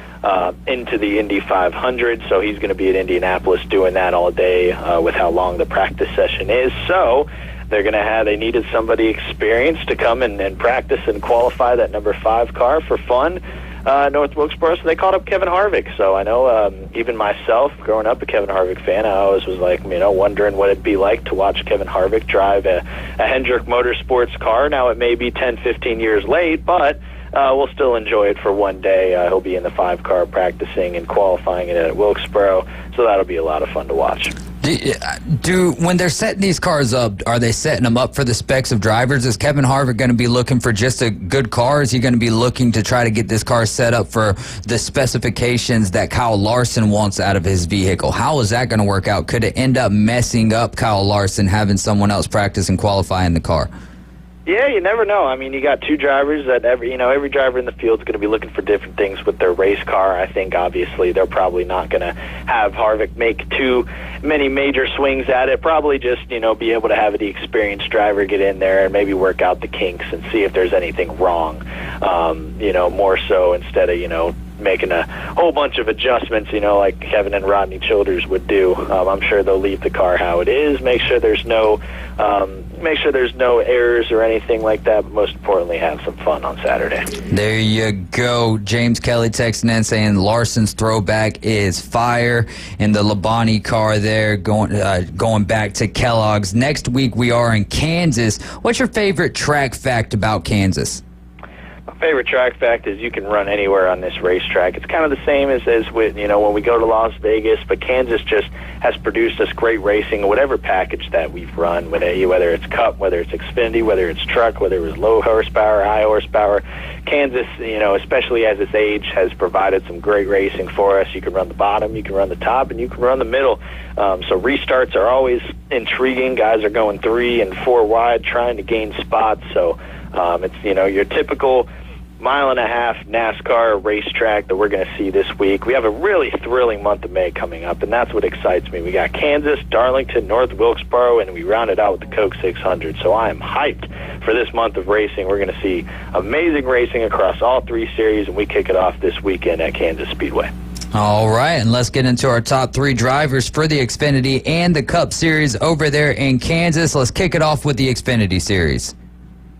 into the Indy 500. So he's going to be at Indianapolis doing that all day with how long the practice session is. So they needed somebody experienced to come and practice and qualify that number 5 car for fun. North Wilkesboro, so they called up Kevin Harvick. So I know even myself, growing up a Kevin Harvick fan, I always was like, wondering what it'd be like to watch Kevin Harvick drive a Hendrick Motorsports car. Now it may be 10, 15 years late, but we'll still enjoy it for one day. He'll be in the 5 car practicing and qualifying it at Wilkesboro, so that'll be a lot of fun to watch. When they're setting these cars up, are they setting them up for the specs of drivers? Is Kevin Harvick going to be looking for just a good car? Is he going to be looking to try to get this car set up for the specifications that Kyle Larson wants out of his vehicle? How is that going to work out? Could it end up messing up Kyle Larson having someone else practice and qualify in the car? Yeah, you never know. I mean, you got 2 drivers that every driver in the field is going to be looking for different things with their race car. I think obviously they're probably not going to have Harvick make too many major swings at it. Probably just, be able to have the experienced driver get in there and maybe work out the kinks and see if there's anything wrong. More so instead of, making a whole bunch of adjustments, like Kevin and Rodney Childers would do. I'm sure they'll leave the car how it is, make sure there's no errors or anything like that, but most importantly, have some fun on Saturday. There you go. James Kelly texting in saying Larson's throwback is fire in the Labonte car there, going back to Kellogg's. Next week we are in Kansas. What's your favorite track fact about Kansas? My favorite track fact is you can run anywhere on this racetrack. It's kind of the same as with, when we go to Las Vegas, but Kansas just has produced us great racing, whatever package that we've run, whether it's Cup, whether it's Xfinity, whether it's truck, whether it was low horsepower, high horsepower. Kansas, especially as its age, has provided some great racing for us. You can run the bottom, you can run the top, and you can run the middle. So restarts are always intriguing. Guys are going 3 and 4 wide trying to gain spots. So it's, your typical 1.5 mile NASCAR racetrack that we're going to see this week. We have a really thrilling month of May coming up, and that's what excites me. We got Kansas, Darlington, North Wilkesboro, and we round it out with the Coke 600. So I am hyped for this month of racing. We're going to see amazing racing across all 3 series, and we kick it off this weekend at Kansas Speedway. All right, and let's get into our top 3 drivers for the Xfinity and the Cup Series over there in Kansas. Let's kick it off with the Xfinity Series.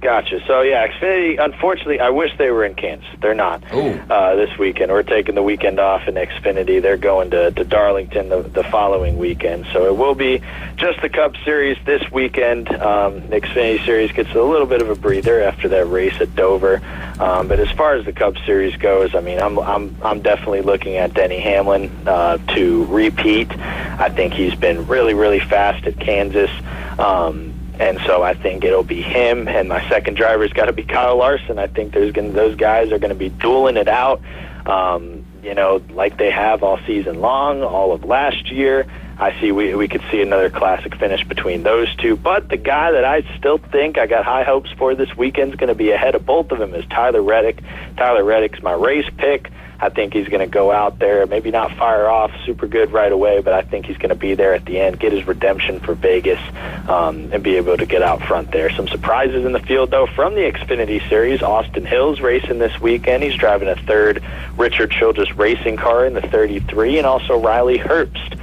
Gotcha. So, Xfinity, unfortunately, I wish they were in Kansas. They're not this weekend. We're taking the weekend off in Xfinity. They're going to Darlington the following weekend. So it will be just the Cup Series this weekend. The Xfinity Series gets a little bit of a breather after that race at Dover. But as far as the Cup Series goes, I mean, I'm definitely looking at Denny Hamlin to repeat. I think he's been really, really fast at Kansas. And so I think it'll be him, and my second driver's got to be Kyle Larson. I think those guys are going to be dueling it out, like they have all season long, all of last year. I see we could see another classic finish between those 2. But the guy that I still think I got high hopes for this weekend is going to be ahead of both of them is Tyler Reddick. Tyler Reddick's my race pick. I think he's going to go out there, maybe not fire off super good right away, but I think he's going to be there at the end, get his redemption for Vegas, and be able to get out front there. Some surprises in the field, though, from the Xfinity Series. Austin Hill's racing this weekend. He's driving a 3rd Richard Childress racing car in the 33, and also Riley Herbst,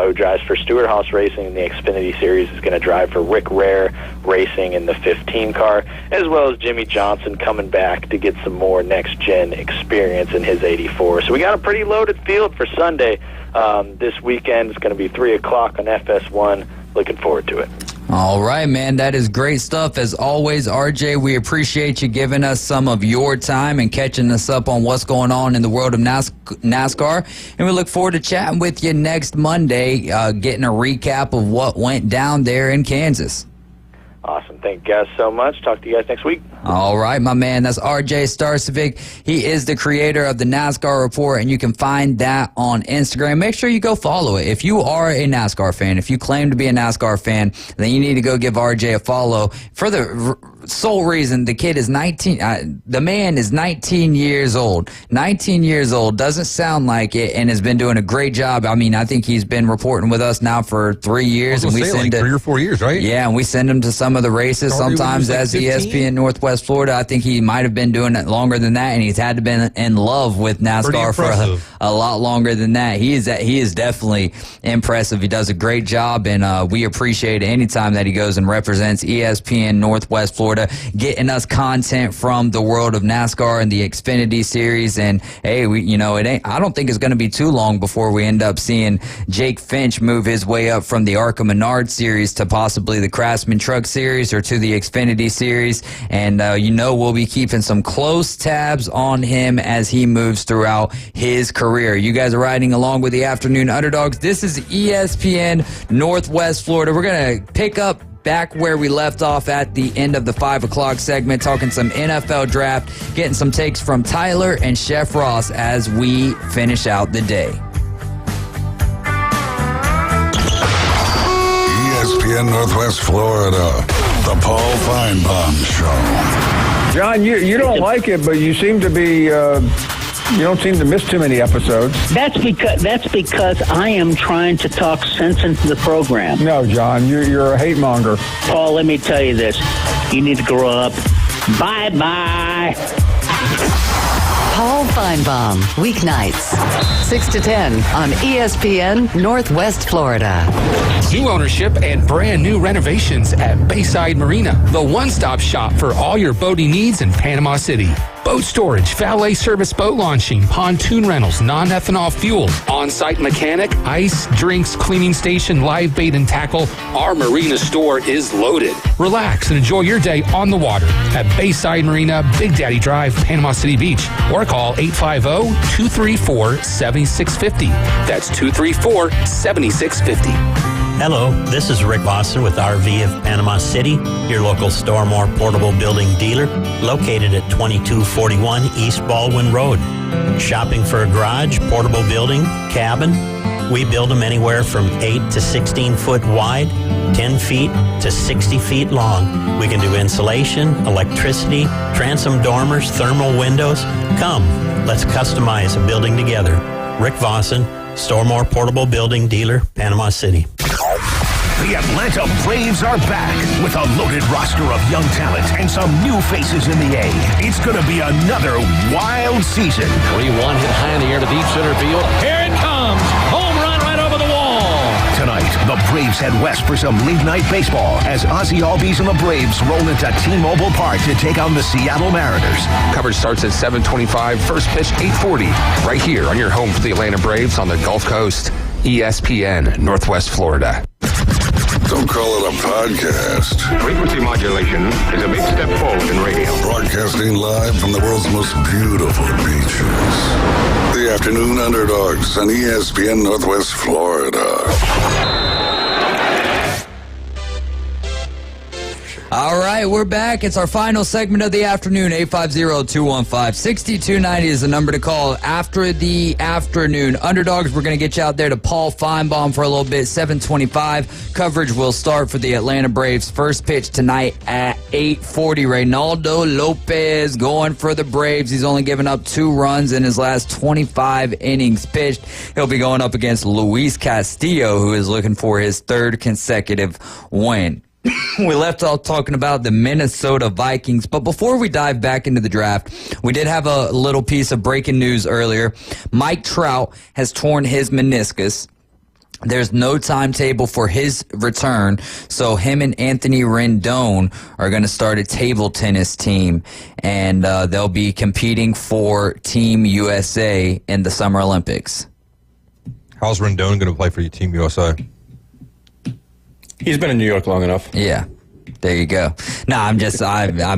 who drives for Stewart Haas Racing in the Xfinity Series, is going to drive for Rick Rare Racing in the 15 car, as well as Jimmy Johnson coming back to get some more next-gen experience in his 84. So we got a pretty loaded field for Sunday. This weekend is going to be 3 o'clock on FS1. Looking forward to it. All right, man. That is great stuff. As always, RJ, we appreciate you giving us some of your time and catching us up on what's going on in the world of NASCAR. And we look forward to chatting with you next Monday, getting a recap of what went down there in Kansas. Awesome. Thank you guys so much. Talk to you guys next week. All right, my man. That's RJ Starcevic. He is the creator of the NASCAR Report, and you can find that on Instagram. Make sure you go follow it. If you are a NASCAR fan, if you claim to be a NASCAR fan, then you need to go give RJ a follow for the sole reason the kid is 19. The man is 19 years old. 19 years old, doesn't sound like it, and has been doing a great job. I mean, I think he's been reporting with us now for 3 years. I was gonna say, like 3 or 4 years, right? Yeah, and we send him to some of the races Started sometimes when he was, as like, 15? ESPN Northwest Florida. I think he might have been doing it longer than that, and he's had to been in love with NASCAR for a lot longer than that. He is definitely impressive. He does a great job, and we appreciate it anytime that he goes and represents ESPN Northwest Florida, getting us content from the world of NASCAR and the Xfinity Series. And hey, I don't think it's going to be too long before we end up seeing Jake Finch move his way up from the ARCA Menard Series to possibly the Craftsman Truck Series or to the Xfinity Series. And we'll be keeping some close tabs on him as he moves throughout his career. You guys are riding along with the Afternoon Underdogs. This is ESPN Northwest Florida. We're going to pick up back where we left off at the end of the 5 o'clock segment, talking some NFL draft, getting some takes from Tyler and Chef Ross as we finish out the day. ESPN Northwest Florida, the Paul Feinbaum Show. John, you don't like it, but you seem to be... you don't seem to miss too many episodes. That's because I am trying to talk sense into the program. No, John, you're a hate monger. Paul, let me tell you this. You need to grow up. Bye-bye. Paul Feinbaum, weeknights, 6 to 10 on ESPN Northwest Florida. New ownership and brand new renovations at Bayside Marina, the one-stop shop for all your boating needs in Panama City. Boat storage, valet service boat launching, pontoon rentals, non-ethanol fuel, on-site mechanic, ice, drinks, cleaning station, live bait and tackle. Our marina store is loaded. Relax and enjoy your day on the water at Bayside Marina, Big Daddy Drive, Panama City Beach, or call 850-234-7650. That's 234-7650. Hello, this is Rick Vossen with RV of Panama City, your local Stormore portable building dealer, located at 2241 East Baldwin Road. Shopping for a garage, portable building, cabin? We build them anywhere from 8 to 16 foot wide, 10 feet to 60 feet long. We can do insulation, electricity, transom dormers, thermal windows. Come, let's customize a building together. Rick Vossen, Stormore portable building dealer, Panama City. The Atlanta Braves are back with a loaded roster of young talent and some new faces in the A. It's going to be another wild season. 3-1 hit high in the air to deep center field. Here it comes. Home run right over the wall. Tonight, the Braves head west for some late-night baseball as Ozzie Albies and the Braves roll into T-Mobile Park to take on the Seattle Mariners. Coverage starts at 7:25, first pitch 8:40, right here on your home for the Atlanta Braves on the Gulf Coast. ESPN Northwest Florida. Don't call it a podcast. Frequency modulation is a big step forward in radio. Broadcasting live from the world's most beautiful beaches. The Afternoon Underdogs on ESPN Northwest Florida. All right, we're back. It's our final segment of the afternoon. 850-215-6290 is the number to call after the Afternoon Underdogs. We're going to get you out there to Paul Feinbaum for a little bit. 7:25 coverage will start for the Atlanta Braves. First pitch tonight at 8:40. Reynaldo Lopez going for the Braves. He's only given up 2 runs in his last 25 innings pitched. He'll be going up against Luis Castillo, who is looking for his 3rd consecutive win. We left off talking about the Minnesota Vikings, but before we dive back into the draft, we did have a little piece of breaking news earlier. Mike Trout has torn his meniscus. There's no timetable for his return, so him and Anthony Rendon are going to start a table tennis team, and they'll be competing for Team USA in the Summer Olympics. How's Rendon going to play for your Team USA? He's been in New York long enough. Yeah. There you go. No, I'm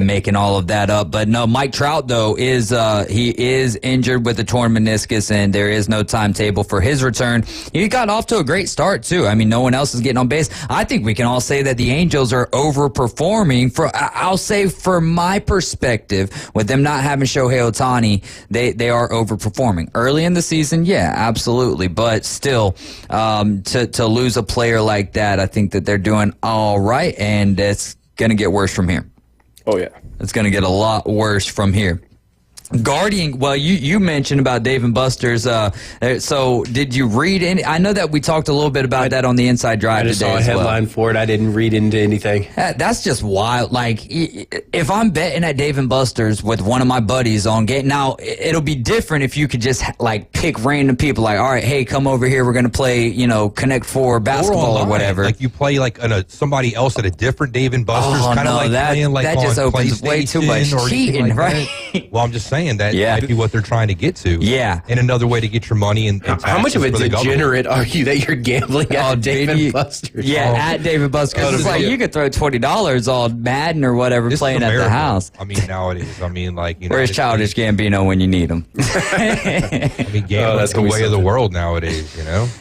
making all of that up. But no, Mike Trout, though, he is injured with a torn meniscus, and there is no timetable for his return. He got off to a great start, too. I mean, no one else is getting on base. I think we can all say that the Angels are overperforming. I'll say from my perspective, with them not having Shohei Ohtani, they are overperforming. Early in the season, yeah, absolutely. But still, to lose a player like that, I think that they're doing all right, and it's going to get worse from here. Oh, yeah. It's going to get a lot worse from here. Guardian, well, you mentioned about Dave & Buster's. So did you read any? I know that we talked a little bit about that on the Inside Drive I just today saw a as well. headline for it. I didn't read into anything. That's just wild. Like, if I'm betting at Dave & Buster's with one of my buddies on game, now it'll be different if you could just like pick random people. Like, all right, hey, come over here. We're gonna play, Connect Four basketball or whatever. Like you play like somebody else at a different Dave & Buster's, Oh, kind of no, like that- playing like that on just opens way too much PlayStation or anything cheating, like right? that. Well, I'm just saying that might be what they're trying to get to. Yeah. And another way to get your money and How much of a taxes for the degenerate are you that you're gambling at Dave & Buster's? Yeah, at Dave & Buster's. 'Cause it's like you could throw $20 on Madden or whatever This playing is at the America. house. I mean, nowadays, Where's Childish Gambino when you need him? I mean, gambling's the way of the world nowadays,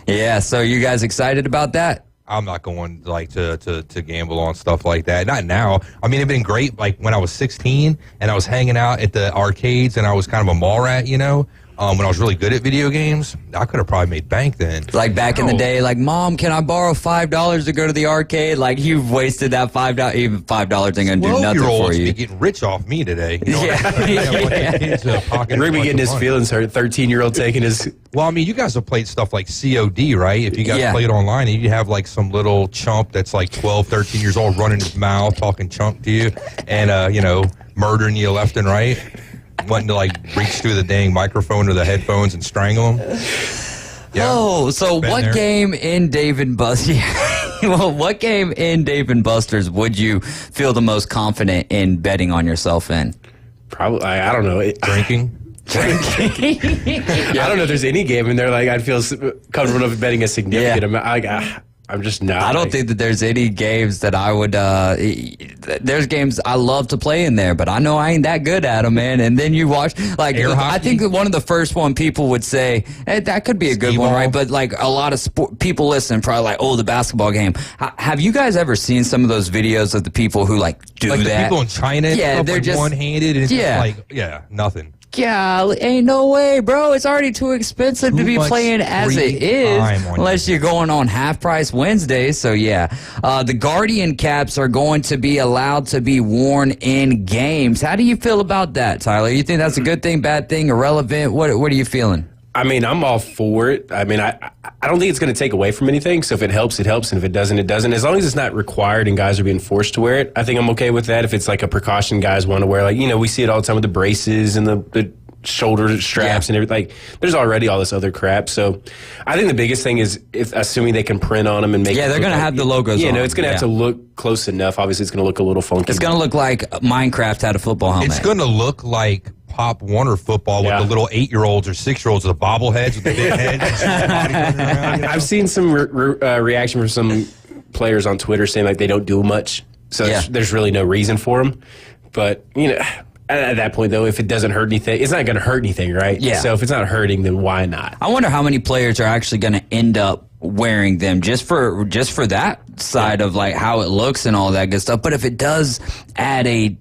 Yeah, so you guys excited about that? I'm not going to gamble on stuff like that. Not now. I mean, it'd been great like when I was 16 and I was hanging out at the arcades and I was kind of a mall rat, when I was really good at video games. I could have probably made bank then. Like back in the day, like, Mom, can I borrow $5 to go to the arcade? Like, you've wasted that $5. Even $5 ain't gonna do nothing for you. Be getting rich off me today. Kids, Ruby getting his feelings hurt. 13-year-old taking his. Well, I mean, you guys have played stuff like COD, right? If you guys played online, and you have like some little chump that's like 12, 13 years old running his mouth, talking chunk to you, and murdering you left and right, wanting to like reach through the dang microphone or the headphones and strangle him. Yeah, so been what there. game in Dave & Buster's? Well, what game in Dave & Buster's would you feel the most confident in betting on yourself in? Probably, I don't know. Drinking. I don't know if there's any game in there like I'd feel comfortable enough betting a significant amount. I'm just not. I don't think that there's any games that I would. There's games I love to play in there, but I know I ain't that good at them, man. And then you watch, like, I think that one of the first one people would say, hey, that could be a good one, right? But like a lot of people listening probably like, oh, the basketball game. Have you guys ever seen some of those videos of the people who like do like that? The people in China, yeah, they're like just one-handed, and it's just like, nothing. Yeah, ain't no way, bro. It's already too expensive to be playing as it is, unless you're going on half price Wednesdays. So yeah, the Guardian caps are going to be allowed to be worn in games. How do you feel about that, Tyler? You think that's a good thing, bad thing, irrelevant? What are you feeling? I mean, I'm all for it. I mean, I don't think it's going to take away from anything. So if it helps, it helps. And if it doesn't, it doesn't. As long as it's not required and guys are being forced to wear it, I think I'm okay with that. If it's like a precaution guys want to wear, like, we see it all the time with the braces and the shoulder straps and everything. Like, there's already all this other crap. So I think the biggest thing is assuming they can print on them and make they're going to have the logos on. It's going to have to look close enough. Obviously, it's going to look a little funky. It's going to look like Minecraft had a football helmet. It's going to look like Pop Warner football with the little 8-year-olds or 6-year-olds with the bobbleheads with the big heads. I've seen some reaction from some players on Twitter saying like they don't do much, so there's really no reason for them. But at that point though, if it doesn't hurt anything, it's not going to hurt anything, right? Yeah. So if it's not hurting, then why not? I wonder how many players are actually going to end up wearing them just for that side of like how it looks and all that good stuff. But if it does add a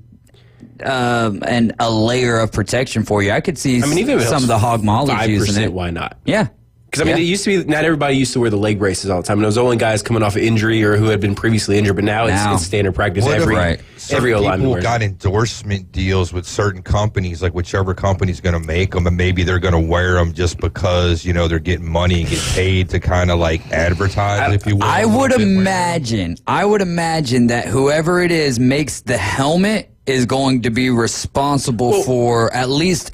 layer of protection for you, I could see even some of the hog mollies using it. Why not? Yeah. Because, it used to be, not everybody used to wear the leg braces all the time. And it was only guys coming off of injury or who had been previously injured. But now it's standard practice. Every O-lineman people got endorsement deals with certain companies, like whichever company's going to make them, and maybe they're going to wear them just because, they're getting money and get paid to kind of like advertise, if you will. I would imagine that whoever it is makes the helmet is going to be responsible for at least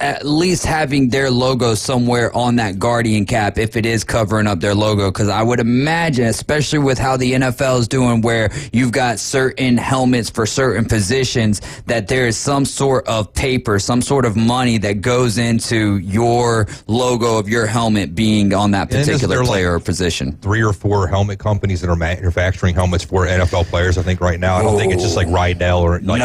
having their logo somewhere on that Guardian cap if it is covering up their logo. Because I would imagine, especially with how the NFL is doing, where you've got certain helmets for certain positions, that there is some sort of paper, some sort of money that goes into your logo of your helmet being on that particular player or position. 3 or 4 helmet companies that are manufacturing helmets for NFL players, I think, right now. I don't think it's just like Rydell or like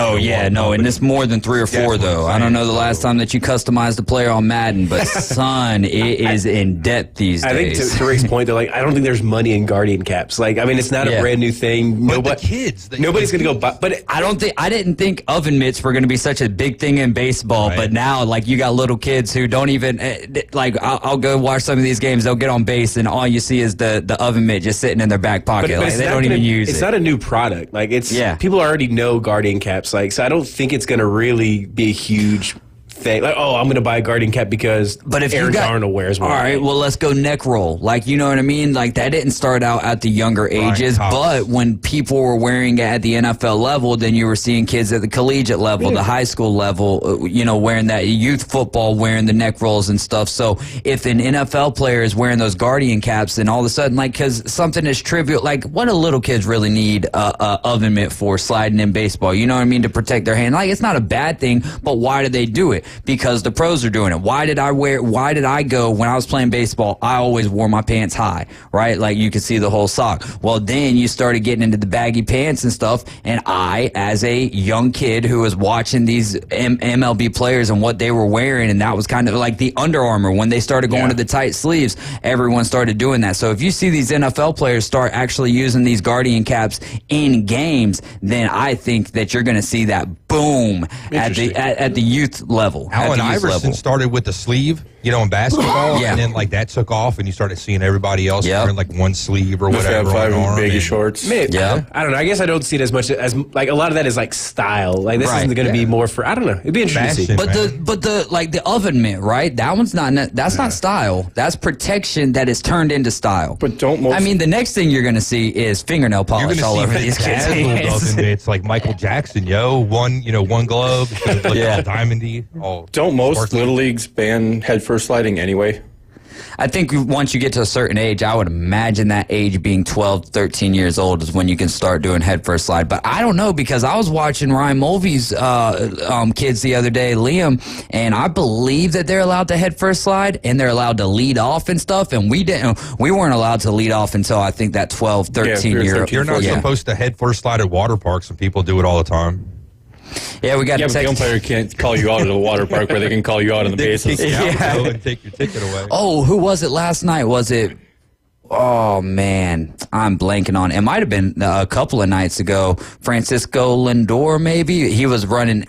No, and it's more than 3 or 4 though. I don't know the last time that you customized a player on Madden, but son, it is in depth these days. I think to Rick's point, though, like, I don't think there's money in Guardian caps. Like, I mean, it's not a brand new thing. But the kids, nobody's going to go buy. But I didn't think oven mitts were going to be such a big thing in baseball. But now, like, you got little kids who don't even like. I'll go watch some of these games. They'll get on base, and all you see is the oven mitt just sitting in their back pocket. But like, they don't even use it. It's not a new product. Like, it's people already know Guardian caps. Like, so I don't think it's going to really be a huge thing. Like, I'm going to buy a guardian cap because Aaron Darnold wears one. All right, well, let's go neck roll. Like, you know what I mean? Like, that didn't start out at the younger ages, but when people were wearing it at the NFL level, then you were seeing kids at the collegiate level, the high school level, wearing that youth football, wearing the neck rolls and stuff. So if an NFL player is wearing those guardian caps, then all of a sudden, like, because something is trivial, like, what do little kids really need a oven mitt for sliding in baseball? You know what I mean? To protect their hand. Like, it's not a bad thing, but why do they do it? Because the pros are doing it. Why did I go when I was playing baseball? I always wore my pants high, right? Like, you could see the whole sock. Well, then you started getting into the baggy pants and stuff, and I, as a young kid who was watching these MLB players and what they were wearing, and that was kind of like the Under Armour, when they started going to the tight sleeves, everyone started doing that. So if you see these NFL players start actually using these guardian caps in games, then I think that you're going to see that boom at the youth level. Allen Iverson started with the sleeve, in basketball, and then like that took off, and you started seeing everybody else wearing like one sleeve or whatever. Baggy shorts. Maybe, I don't know. I guess I don't see it as much as like a lot of that is like style. Like this isn't going to be more for. I don't know. It'd be interesting to see. But the oven mitt, right? That one's not. That's not style. That's protection that is turned into style. But don't. The next thing you're going to see is fingernail polish all over these kids' hands. It's like Michael Jackson, one glove, all diamondy. Don't most little leagues ban head first sliding anyway? I think once you get to a certain age, I would imagine that age being 12, 13 years old is when you can start doing head first slide. But I don't know, because I was watching Ryan Mulvey's kids the other day, Liam, and I believe that they're allowed to head first slide and they're allowed to lead off and stuff. And we weren't allowed to lead off until I think that 12, 13 year old. You're not supposed to head first slide at water parks, and people do it all the time. Yeah, we got. But the umpire can't call you out at a water park where they can call you out on the bases. And take your ticket away. Oh, who was it last night? Was it? Oh man, I'm blanking on. It might have been a couple of nights ago. Francisco Lindor, maybe he was running.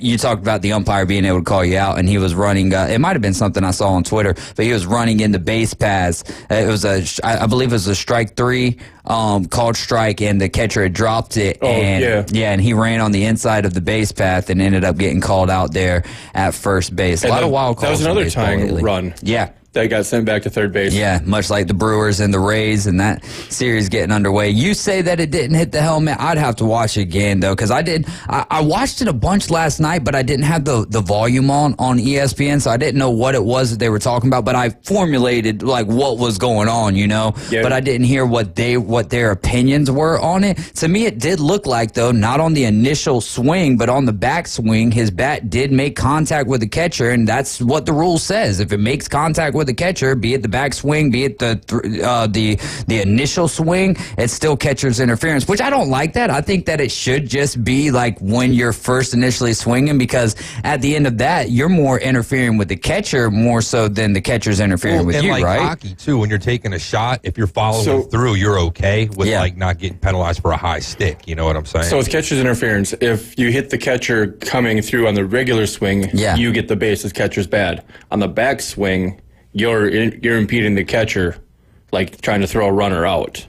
You talked about the umpire being able to call you out, and he was running. It might have been something I saw on Twitter, but he was running in the base paths. It was I believe it was a strike 3, called strike, and the catcher had dropped it. And he ran on the inside of the base path and ended up getting called out there at first base. A lot of wild calls. That was another tying run. Yeah. That got sent back to third base. Yeah, much like the Brewers and the Rays and that series getting underway. You say that it didn't hit the helmet. I'd have to watch it again, though, because I watched it a bunch last night, but I didn't have the volume on ESPN, so I didn't know what it was that they were talking about, but I formulated, like, what was going on, Yeah. But I didn't hear what their opinions were on it. To me, it did look like, though, not on the initial swing, but on the back swing, his bat did make contact with the catcher, and that's what the rule says. If it makes contact with the catcher, be it the back swing, be it the initial swing, it's still catcher's interference, which I don't like that. I think that it should just be like when you're first initially swinging, because at the end of that, you're more interfering with the catcher more so than the catcher's interfering with you, like right? Hockey too, when you're taking a shot, if you're following through, you're okay with like not getting penalized for a high stick. You know what I'm saying? So with catcher's interference, if you hit the catcher coming through on the regular swing, you get the base as catcher's bad. On the back swing, you're impeding the catcher, like trying to throw a runner out.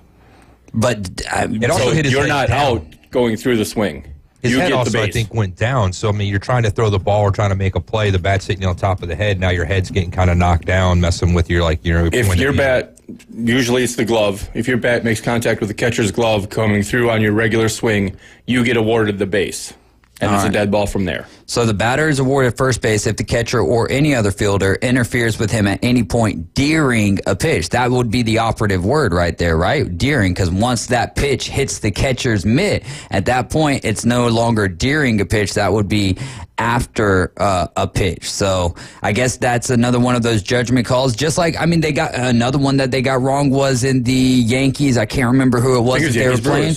But it also hit his you're head not down. out going through the swing. His you head get also, the base. I think, went down. So, you're trying to throw the ball or trying to make a play. The bat's hitting you on top of the head. Now your head's getting kind of knocked down, messing with your, If your bat, usually it's the glove. If your bat makes contact with the catcher's glove coming through on your regular swing, you get awarded the base. And it's a dead ball from there. So the batter is awarded first base if the catcher or any other fielder interferes with him at any point during a pitch. That would be the operative word right there, right? During, because once that pitch hits the catcher's mitt, at that point, it's no longer during a pitch. That would be after a pitch. So I guess that's another one of those judgment calls. Just like, they got another one that they got wrong was in the Yankees. I can't remember who it was that they were playing.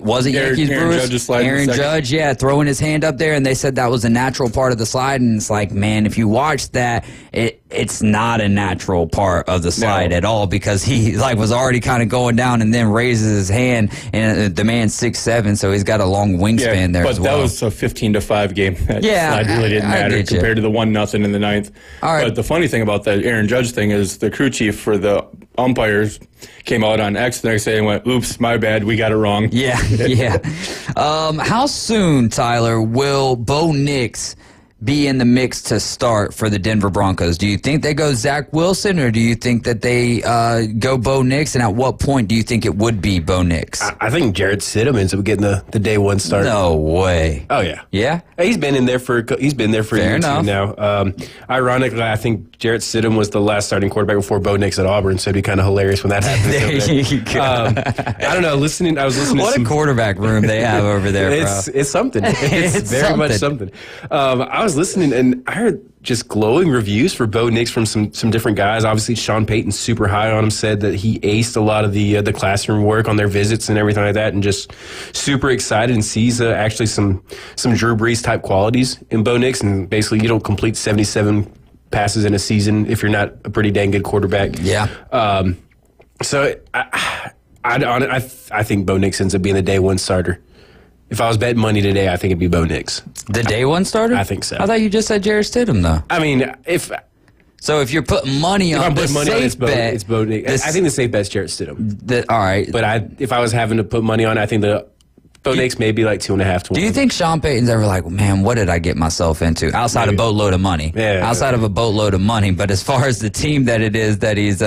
Was it Yankees Brewers? Aaron Judge, throwing his hand up there, and they said that was a natural part of the slide. And it's like, man, if you watch that, it's not a natural part of the slide at all, because he was already kind of going down and then raises his hand, and the man's 6'7", so he's got a long wingspan there as well. But that was a 15-5 game. That slide really didn't matter compared to the 1-0 in the ninth. All right. But the funny thing about that Aaron Judge thing is the crew chief for the umpires came out on X the next day and went, oops, my bad, we got it wrong. Yeah, yeah. How soon, Tyler, will Bo Nix be in the mix to start for the Denver Broncos? Do you think they go Zach Wilson, or do you think that they go Bo Nix? And at what point do you think it would be Bo Nix? I think Jarrett Stidham ends up getting the day one start. No way. Oh yeah, yeah. He's been there for a year or two now. Ironically, I think Jarrett Stidham was the last starting quarterback before Bo Nix at Auburn, so it'd be kind of hilarious when that happens. There you go. I don't know. I was listening. What to a quarterback room they have over there, bro. It's something. It's very much something. I was listening, and I heard just glowing reviews for Bo Nix from some different guys. Obviously, Sean Payton, super high on him, said that he aced a lot of the classroom work on their visits and everything like that, and just super excited and sees actually some Drew Brees type qualities in Bo Nix. And basically, you don't complete 77 passes in a season if you're not a pretty dang good quarterback. Yeah. So I think Bo Nix ends up being the day one starter. If I was betting money today, I think it'd be Bo Nix. The day one starter? I think so. I thought you just said Jarrett Stidham, though. I mean, if you're putting money on the safe bet, it's Bo Nix. I think the safe bet's Jarrett Stidham. All right. But if I was having to put money on it, I think the Bo Nix may be like 2.5 to 1. Do you think Sean Payton's ever like, man, what did I get myself into? Outside a boatload of money. Yeah. Outside of a boatload of money. But as far as the team that it is that he's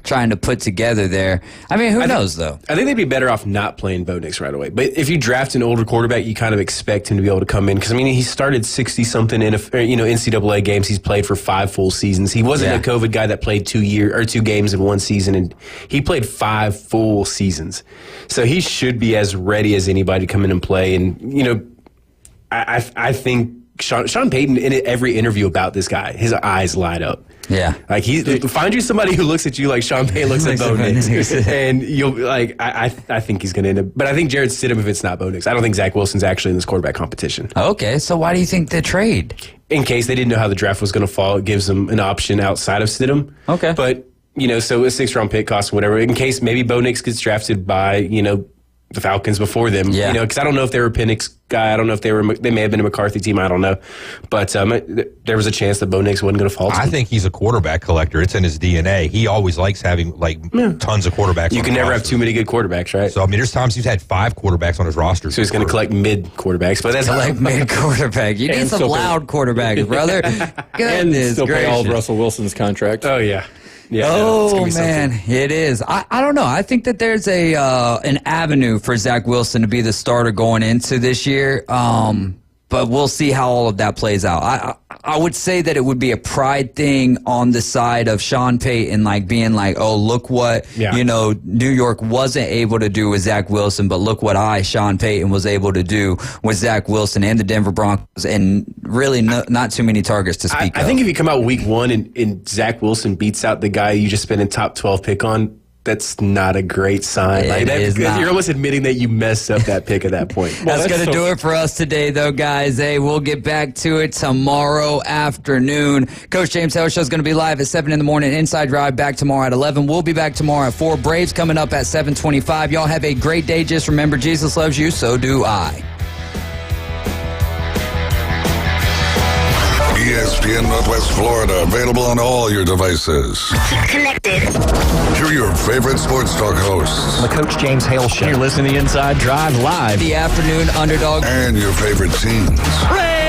trying to put together there, I mean, who knows, though? I think they'd be better off not playing Bo Nix right away. But if you draft an older quarterback, you kind of expect him to be able to come in. Because, I mean, he started 60-something NCAA games. He's played for 5 full seasons. He wasn't a COVID guy that played 2 games in one season. And he played 5 full seasons. So he should be as ready as anybody to come in and play. And, I think Sean Payton, in every interview about this guy, his eyes light up. Yeah. Like, find you somebody who looks at you like Sean Payton looks at Bo Nix. And you'll, like, I think he's going to end up. But I think Jarrett Stidham if it's not Bo Nix. I don't think Zach Wilson's actually in this quarterback competition. Okay, so why do you think the trade? In case they didn't know how the draft was going to fall, it gives them an option outside of Stidham. Okay. But, so a 6th-round pick costs whatever. In case maybe Bo Nix gets drafted by, the Falcons before them. Yeah. Because I don't know if they were a Penix guy. I don't know if they may have been a McCarthy team. I don't know. But there was a chance that Bo Nix wasn't going to fall to I him. think he's a quarterback collector. It's in his DNA. He always likes having tons of quarterbacks. You can never have too many good quarterbacks, right? So, I mean, there's times he's had 5 quarterbacks on his roster. So he's going to collect mid quarterbacks. But that's like mid quarterback. You need some loud quarterbacks, brother. Goodness and still pay all of gracious. Russell Wilson's contract. Oh, yeah. Yeah, oh man, it is. I don't know. I think that there's an avenue for Zach Wilson to be the starter going into this year. But we'll see how all of that plays out. I would say that it would be a pride thing on the side of Sean Payton, like being like, oh, look what New York wasn't able to do with Zach Wilson, but look what Sean Payton, was able to do with Zach Wilson and the Denver Broncos, and really not too many targets to speak of. I think if you come out week 1 and Zach Wilson beats out the guy you just spent a top 12 pick on, that's not a great sign. You're almost admitting that you messed up that pick at that point. That's going to do it for us today, though, guys. Hey, we'll get back to it tomorrow afternoon. Coach James Hale Show is going to be live at 7 in the morning. Inside Drive back tomorrow at 11. We'll be back tomorrow at 4. Braves coming up at 7:25. Y'all have a great day. Just remember, Jesus loves you, so do I. ESPN Northwest Florida, available on all your devices. Keep connected. Hear your favorite sports talk hosts. The Coach James Hale Show. You're listening to Inside Drive live. The Afternoon Underdogs. And your favorite teams. Ray!